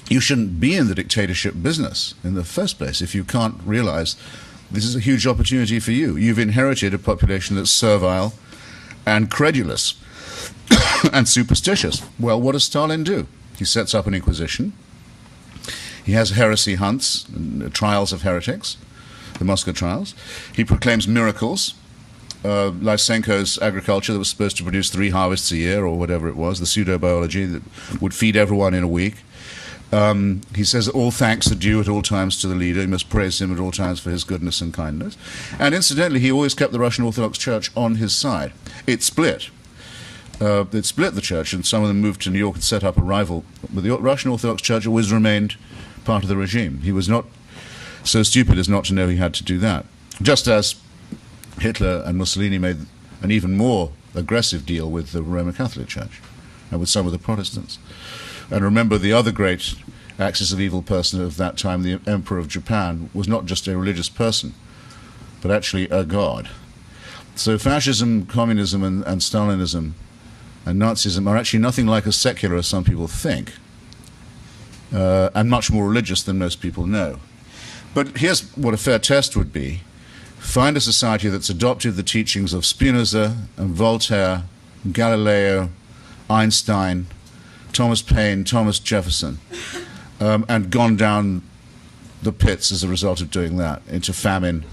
you shouldn't be in the dictatorship business in the first place if you can't realize this is a huge opportunity for you. You've inherited a population that's servile and credulous and superstitious. Well, what does Stalin do? He sets up an inquisition. He has heresy hunts and trials of heretics, the Moscow trials. He proclaims miracles. Lysenko's agriculture that was supposed to produce 3 harvests a year or whatever it was, the pseudo-biology that would feed everyone in a week. He says that all thanks are due at all times to the leader. You must praise him at all times for his goodness and kindness. And incidentally, he always kept the Russian Orthodox Church on his side. It split. It split the church, and some of them moved to New York and set up a rival. But the Russian Orthodox Church always remained part of the regime. He was not so stupid as not to know he had to do that. Just as Hitler and Mussolini made an even more aggressive deal with the Roman Catholic Church and with some of the Protestants. And remember, the other great axis of evil person of that time, the Emperor of Japan, was not just a religious person, but actually a god. So fascism, communism, and Stalinism and Nazism are actually nothing like as secular as some people think, and much more religious than most people know. But here's what a fair test would be. Find a society that's adopted the teachings of Spinoza and Voltaire, Galileo, Einstein, Thomas Paine, Thomas Jefferson, and gone down the pits as a result of doing that, into famine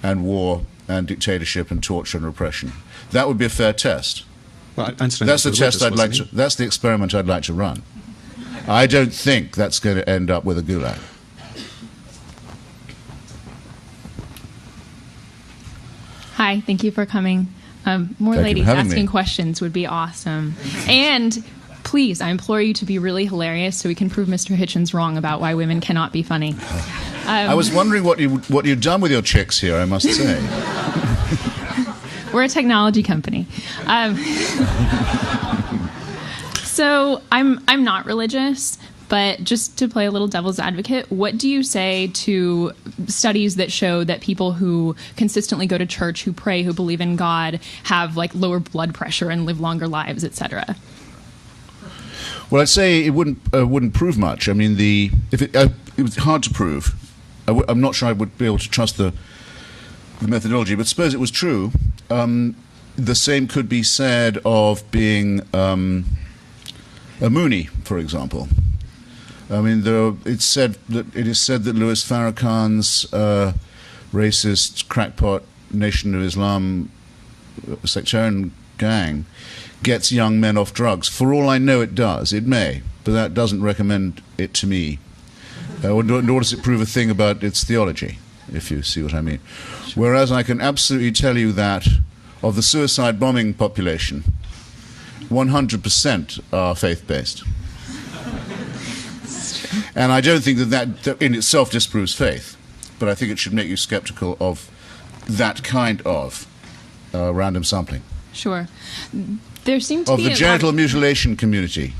and war and dictatorship and torture and repression. That would be a fair test. Well, Einstein That's the was test religious, I'd like wasn't to. That's the experiment I'd like to run. I don't think that's going to end up with a gulag. Hi, thank you for coming. More Thank you ladies for having asking me. questions would be awesome. And please, I implore you to be really hilarious so we can prove Mr. Hitchens wrong about why women cannot be funny. I was wondering what you've done with your chicks here, I must say. We're a technology company. So I'm not religious, but just to play a little devil's advocate, what do you say to studies that show that people who consistently go to church, who pray, who believe in God, have like lower blood pressure and live longer lives, etc.? Well, I'd say it wouldn't prove much. I mean, it was hard to prove. I'm not sure I would be able to trust the methodology, but suppose it was true. The same could be said of being a Moonie, for example. I mean, it is said that Louis Farrakhan's racist, crackpot, Nation of Islam sectarian gang gets young men off drugs. For all I know, it does. It may, but that doesn't recommend it to me. Nor does it prove a thing about its theology, if you see what I mean. Whereas I can absolutely tell you that of the suicide bombing population, 100% are faith-based. And I don't think that in itself disproves faith, but I think it should make you skeptical of that kind of random sampling. Sure. There seem to of be the genital mutilation community.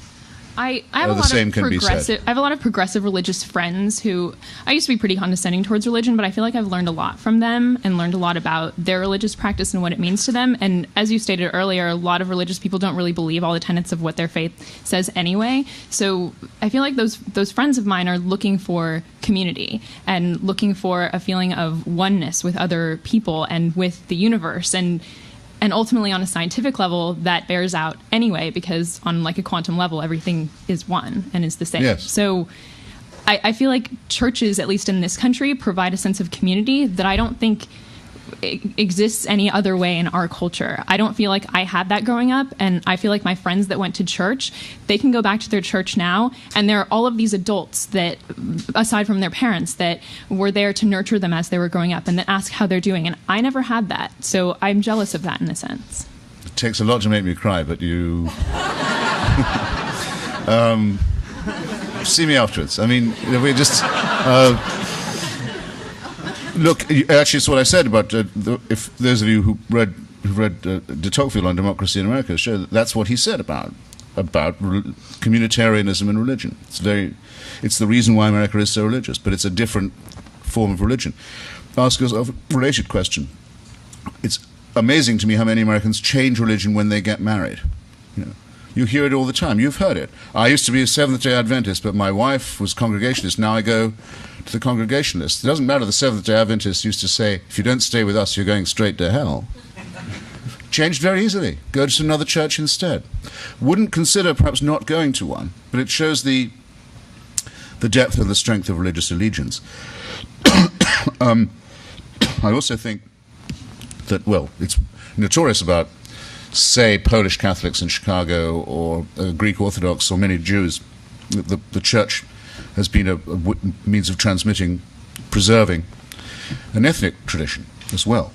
I have I have a lot of progressive religious friends who I used to be pretty condescending towards religion, but I feel like I've learned a lot from them and learned a lot about their religious practice and what it means to them. And as you stated earlier, a lot of religious people don't really believe all the tenets of what their faith says anyway. So I feel like those friends of mine are looking for community and looking for a feeling of oneness with other people and with the universe, and ultimately on a scientific level that bears out anyway, because on like a quantum level everything is one and is the same. Yes. So I feel like churches, at least in this country, provide a sense of community that I don't think exists any other way in our culture. I don't feel like I had that growing up, and I feel like my friends that went to church, they can go back to their church now, and there are all of these adults that, aside from their parents, that were there to nurture them as they were growing up and that ask how they're doing, and I never had that, so I'm jealous of that in a sense. It takes a lot to make me cry, but you see me afterwards. I mean, we just look. Actually, it's what I said about if those of you who read de Tocqueville on democracy in America show that's what he said about communitarianism and religion. It's the reason why America is so religious, but it's a different form of religion. Ask yourself a related question. It's amazing to me how many Americans change religion when they get married. You hear it all the time. You've heard it. I used to be a Seventh-day Adventist, but my wife was Congregationalist. Now I go to the Congregationalists. It doesn't matter. The Seventh-day Adventists used to say, if you don't stay with us, you're going straight to hell. Changed very easily. Go to another church instead. Wouldn't consider perhaps not going to one, but it shows the depth and the strength of religious allegiance. I also think that, well, it's notorious about, say, Polish Catholics in Chicago or Greek Orthodox or many Jews. The church has been a means of transmitting, preserving an ethnic tradition as well,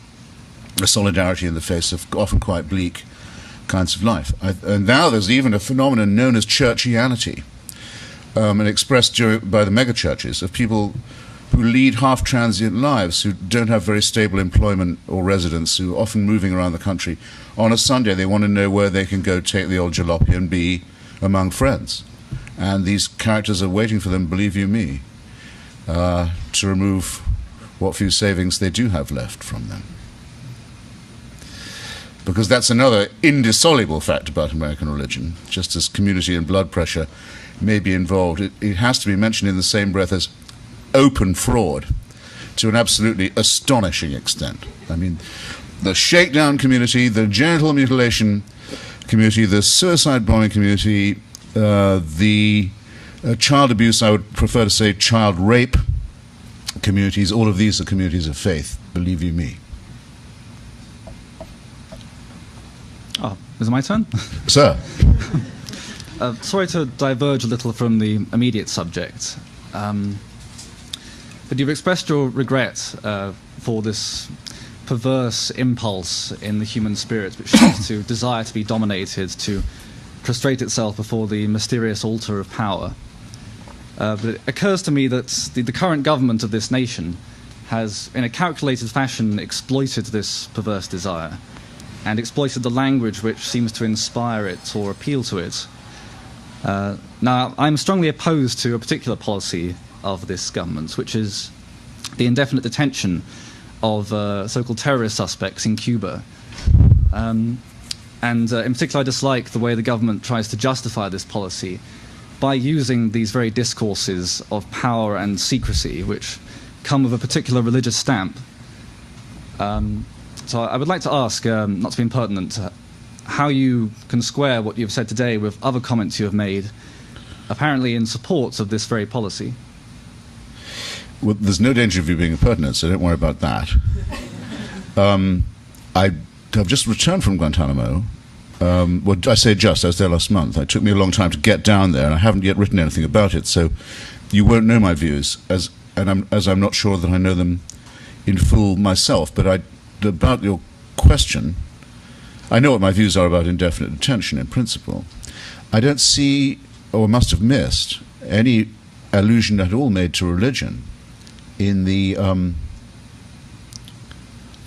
a solidarity in the face of often quite bleak kinds of life. And now there's even a phenomenon known as churchianity, and expressed by the megachurches, of people who lead half-transient lives, who don't have very stable employment or residence, who are often moving around the country. On a Sunday, they want to know where they can go take the old jalopy and be among friends. And these characters are waiting for them, believe you me, to remove what few savings they do have left from them. Because that's another indissoluble fact about American religion. Just as community and blood pressure may be involved, it has to be mentioned in the same breath as open fraud to an absolutely astonishing extent. I mean, the shakedown community, the genital mutilation community, the suicide bombing community, the child abuse, I would prefer to say child rape communities, all of these are communities of faith, believe you me. Oh, is it my turn? Sir. Sorry to diverge a little from the immediate subject, but you've expressed your regret for this perverse impulse in the human spirit, which seems to desire to be dominated, to prostrate itself before the mysterious altar of power. But it occurs to me that the current government of this nation has, in a calculated fashion, exploited this perverse desire and exploited the language which seems to inspire it or appeal to it. Now, I'm strongly opposed to a particular policy of this government, which is the indefinite detention of so-called terrorist suspects in Cuba. And in particular, I dislike the way the government tries to justify this policy by using these very discourses of power and secrecy, which come with a particular religious stamp. So I would like to ask, not to be impertinent, how you can square what you've said today with other comments you have made, apparently in support of this very policy. Well, there's no danger of you being impertinent, so don't worry about that. I have just returned from Guantanamo. Well, I say just, I was there last month. It took me a long time to get down there, and I haven't yet written anything about it, so you won't know my views, as I'm not sure that I know them in full myself. But about your question, I know what my views are about indefinite detention in principle. I don't see, or must have missed, any allusion at all made to religion in the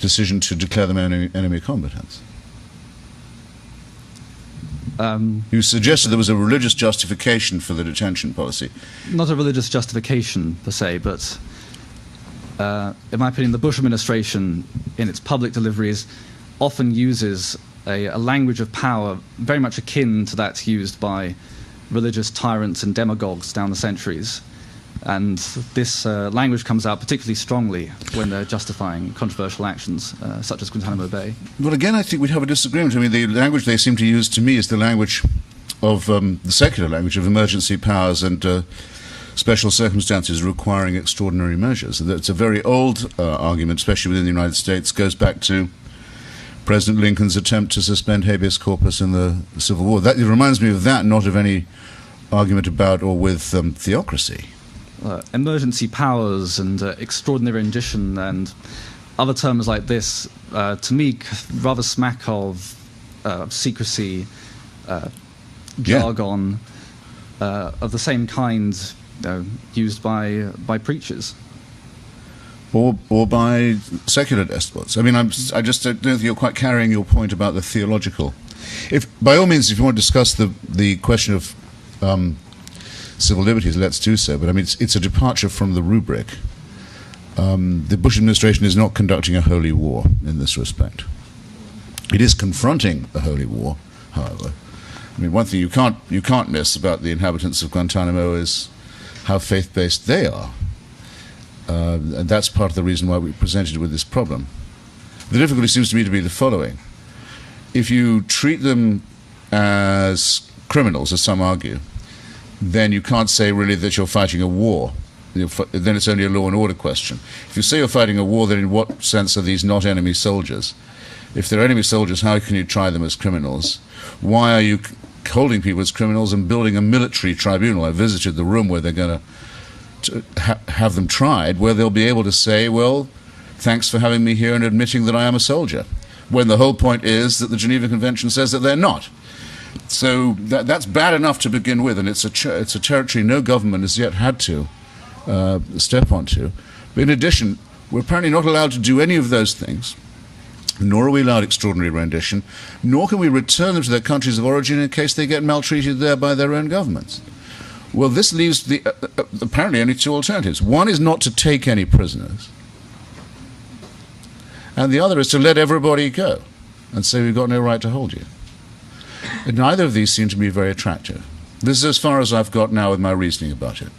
decision to declare them enemy combatants. You suggested there was a religious justification for the detention policy. Not a religious justification, per se, but in my opinion, the Bush administration, in its public deliveries, often uses a language of power very much akin to that used by religious tyrants and demagogues down the centuries. And this language comes out particularly strongly when they're justifying controversial actions, such as Guantanamo Bay. Well, again, I think we'd have a disagreement. I mean, the language they seem to use, to me, is the language of the secular language of emergency powers and special circumstances requiring extraordinary measures. It's a very old argument, especially within the United States. It goes back to President Lincoln's attempt to suspend habeas corpus in the Civil War. It reminds me of that, not of any argument about or with theocracy. Emergency powers and extraordinary rendition and other terms like this, to me, rather smack of secrecy, jargon, of the same kind used by preachers. Or by secular despots. I mean, I just don't think you're quite carrying your point about the theological. By all means, if you want to discuss the question of civil liberties, let's do so. But I mean, it's a departure from the rubric. The Bush administration is not conducting a holy war in this respect. It is confronting a holy war, however. I mean, one thing you can't miss about the inhabitants of Guantanamo is how faith-based they are. And that's part of the reason why we presented with this problem. The difficulty seems to me to be the following. If you treat them as criminals, as some argue, then you can't say really that you're fighting a war. Then it's only a law and order question. If you say you're fighting a war, then in what sense are these not enemy soldiers? If they're enemy soldiers, how can you try them as criminals? Why are you holding people as criminals and building a military tribunal. I visited the room where they're going to have them tried, where they'll be able to say, well, thanks for having me here and admitting that I am a soldier, when the whole point is that the Geneva Convention says that they're not. So that's bad enough to begin with, and it's a territory no government has yet had to step onto. But in addition, we're apparently not allowed to do any of those things, nor are we allowed extraordinary rendition, nor can we return them to their countries of origin in case they get maltreated there by their own governments. Well, this leaves apparently only two alternatives. One is not to take any prisoners, and the other is to let everybody go and say we've got no right to hold you. And neither of these seem to be very attractive. This is as far as I've got now with my reasoning about it.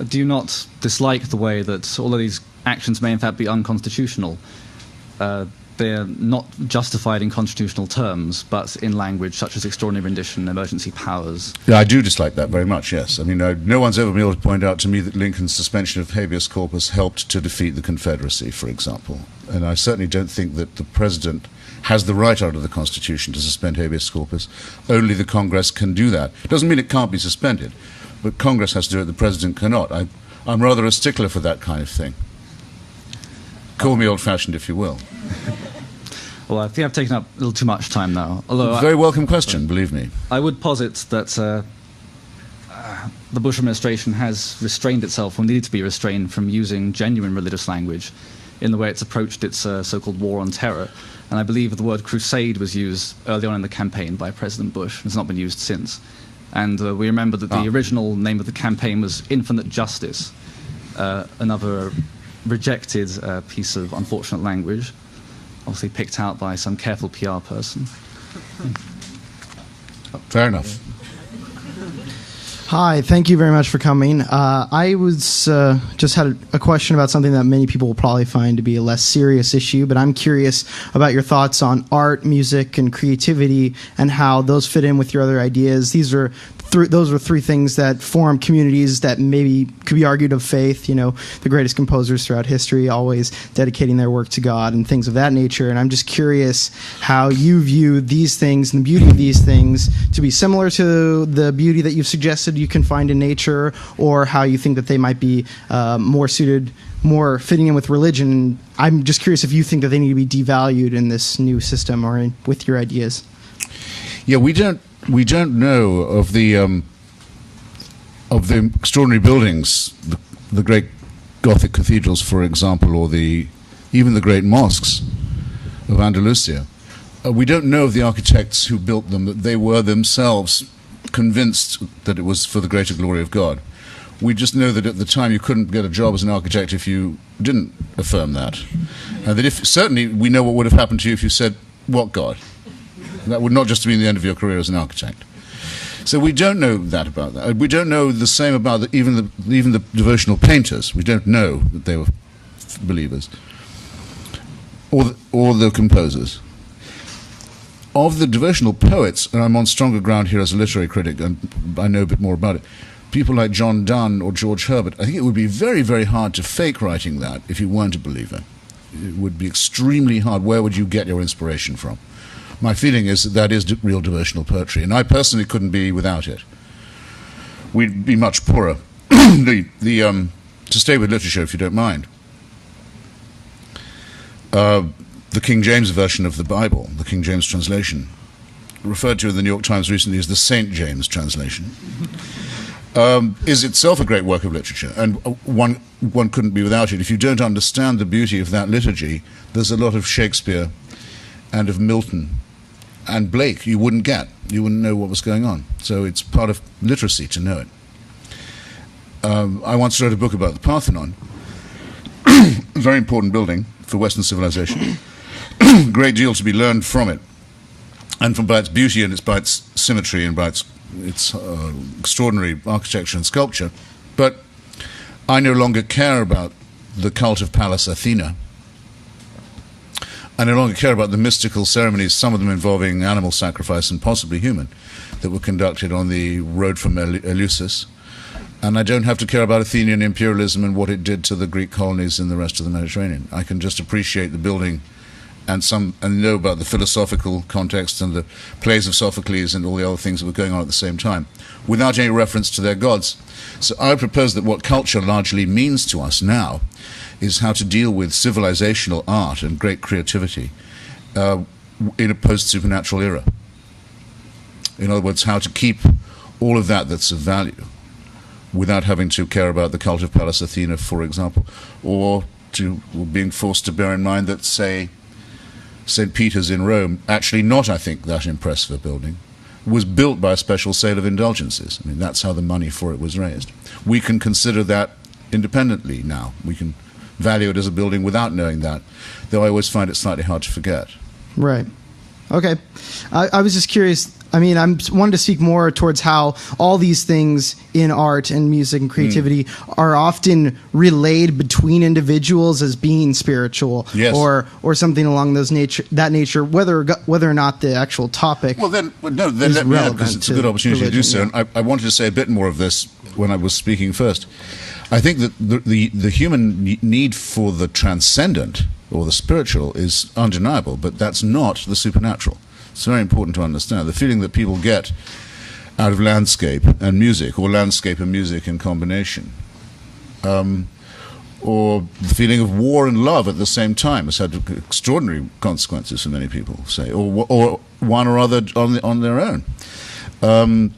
Do you not dislike the way that all of these actions may in fact be unconstitutional? They're not justified in constitutional terms, but in language such as extraordinary rendition, emergency powers. Yeah, I do dislike that very much, yes. I mean, no one's ever been able to point out to me that Lincoln's suspension of habeas corpus helped to defeat the Confederacy, for example. And I certainly don't think that the President has the right under the Constitution to suspend habeas corpus. Only the Congress can do that. It doesn't mean it can't be suspended, but Congress has to do it, the President cannot. I'm rather a stickler for that kind of thing. Call me old-fashioned, if you will. Well, I think I've taken up a little too much time now. Although very welcome question, believe me. I would posit that the Bush administration has restrained itself, or needed to be restrained, from using genuine religious language in the way it's approached its so-called war on terror. And I believe the word crusade was used early on in the campaign by President Bush. It's not been used since. And we remember that the original name of the campaign was Infinite Justice, another rejected piece of unfortunate language, obviously picked out by some careful PR person. Fair enough. Hi, thank you very much for coming. I was just had a question about something that many people will probably find to be a less serious issue, but I'm curious about your thoughts on art, music, and creativity, and how those fit in with your other ideas. Those are three things that form communities that maybe could be argued of faith. You know, the greatest composers throughout history always dedicating their work to God and things of that nature. And I'm just curious how you view these things and the beauty of these things to be similar to the beauty that you've suggested you can find in nature, or how you think that they might be more suited, more fitting in with religion. I'm just curious if you think that they need to be devalued in this new system or with your ideas. Yeah, we don't know of the extraordinary buildings, the great Gothic cathedrals, for example, or even the great mosques of Andalusia. We don't know of the architects who built them, that they were themselves convinced that it was for the greater glory of God. We just know that at the time you couldn't get a job as an architect if you didn't affirm that. And that certainly we know what would have happened to you if you said, "What God?" That would not just mean the end of your career as an architect. So we don't know that about that. We don't know the same about even the devotional painters. We don't know that they were believers, or the composers. Of the devotional poets, and I'm on stronger ground here as a literary critic, and I know a bit more about it, people like John Donne or George Herbert, I think it would be very, very hard to fake writing that if you weren't a believer. It would be extremely hard. Where would you get your inspiration from? My feeling is that is real devotional poetry, and I personally couldn't be without it. We'd be much poorer. To stay with literature, if you don't mind. The King James version of the Bible, the King James translation, referred to in the New York Times recently as the St. James translation, is itself a great work of literature, and one couldn't be without it. If you don't understand the beauty of that liturgy, there's a lot of Shakespeare and of Milton and Blake you wouldn't get. You wouldn't know what was going on. So it's part of literacy to know it. I once wrote a book about the Parthenon, a very important building for Western civilization. Great deal to be learned from it, and by its beauty and by its symmetry and by its extraordinary architecture and sculpture. But I no longer care about the cult of Pallas Athena. I no longer care about the mystical ceremonies, some of them involving animal sacrifice and possibly human, that were conducted on the road from Eleusis. And I don't have to care about Athenian imperialism and what it did to the Greek colonies in the rest of the Mediterranean. I can just appreciate the building and know about the philosophical context and the plays of Sophocles and all the other things that were going on at the same time, without any reference to their gods. So I propose that what culture largely means to us now is how to deal with civilizational art and great creativity in a post-supernatural era. In other words, how to keep all of that that's of value without having to care about the cult of Pallas Athena, for example, or being forced to bear in mind that, say, St. Peter's in Rome, actually not, I think, that impressive a building, was built by a special sale of indulgences. I mean, that's how the money for it was raised. We can consider that independently now. We can value it as a building without knowing that, though I always find it slightly hard to forget. Right. Okay. I was just curious. I mean, I wanted to speak more towards how all these things in art and music and creativity are often relayed between individuals as being spiritual, yes, or something along that nature, whether or not the actual topic. Well, then let me add, because it's a good opportunity to do so. Yeah. And I wanted to say a bit more of this when I was speaking first. I think that the human need for the transcendent or the spiritual is undeniable, but that's not the supernatural. It's very important to understand. The feeling that people get out of landscape and music, or landscape and music in combination, or the feeling of war and love at the same time has had extraordinary consequences for many people, say, or one or other on their own.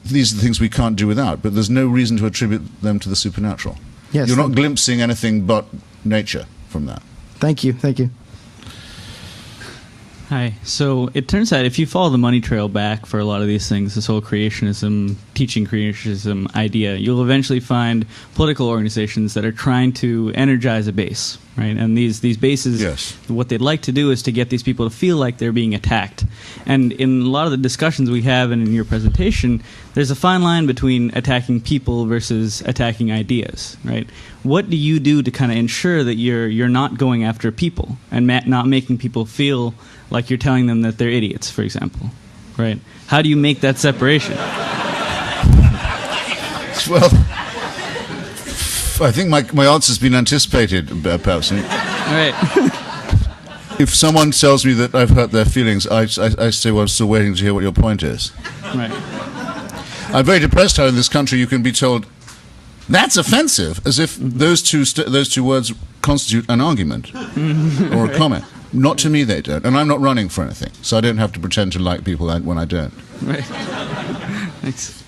These are the things we can't do without, but there's no reason to attribute them to the supernatural. Yes, you're not glimpsing anything but nature from that. Thank you. Thank you. Hi. So it turns out if you follow the money trail back for a lot of these things, this whole creationism, teaching creationism idea, you'll eventually find political organizations that are trying to energize a base, right? And these bases, yes, what they'd like to do is to get these people to feel like they're being attacked. And in a lot of the discussions we have and in your presentation, there's a fine line between attacking people versus attacking ideas, right? What do you do to kind of ensure that you're not going after people and not making people feel like you're telling them that they're idiots, for example, right? How do you make that separation? Well, I think my answer's been anticipated, perhaps. Right. If someone tells me that I've hurt their feelings, I say, well, I'm still waiting to hear what your point is. Right. I'm very depressed how in this country you can be told, that's offensive, as if those two words constitute an argument or a comment. Not to me, they don't. And I'm not running for anything, so I don't have to pretend to like people when I don't. Right. Thanks.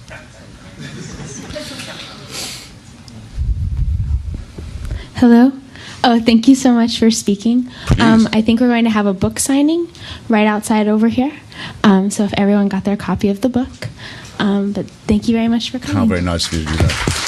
Hello. Oh, thank you so much for speaking. I think we're going to have a book signing right outside over here. So if everyone got their copy of the book. But thank you very much for coming. How very nice of you to do that.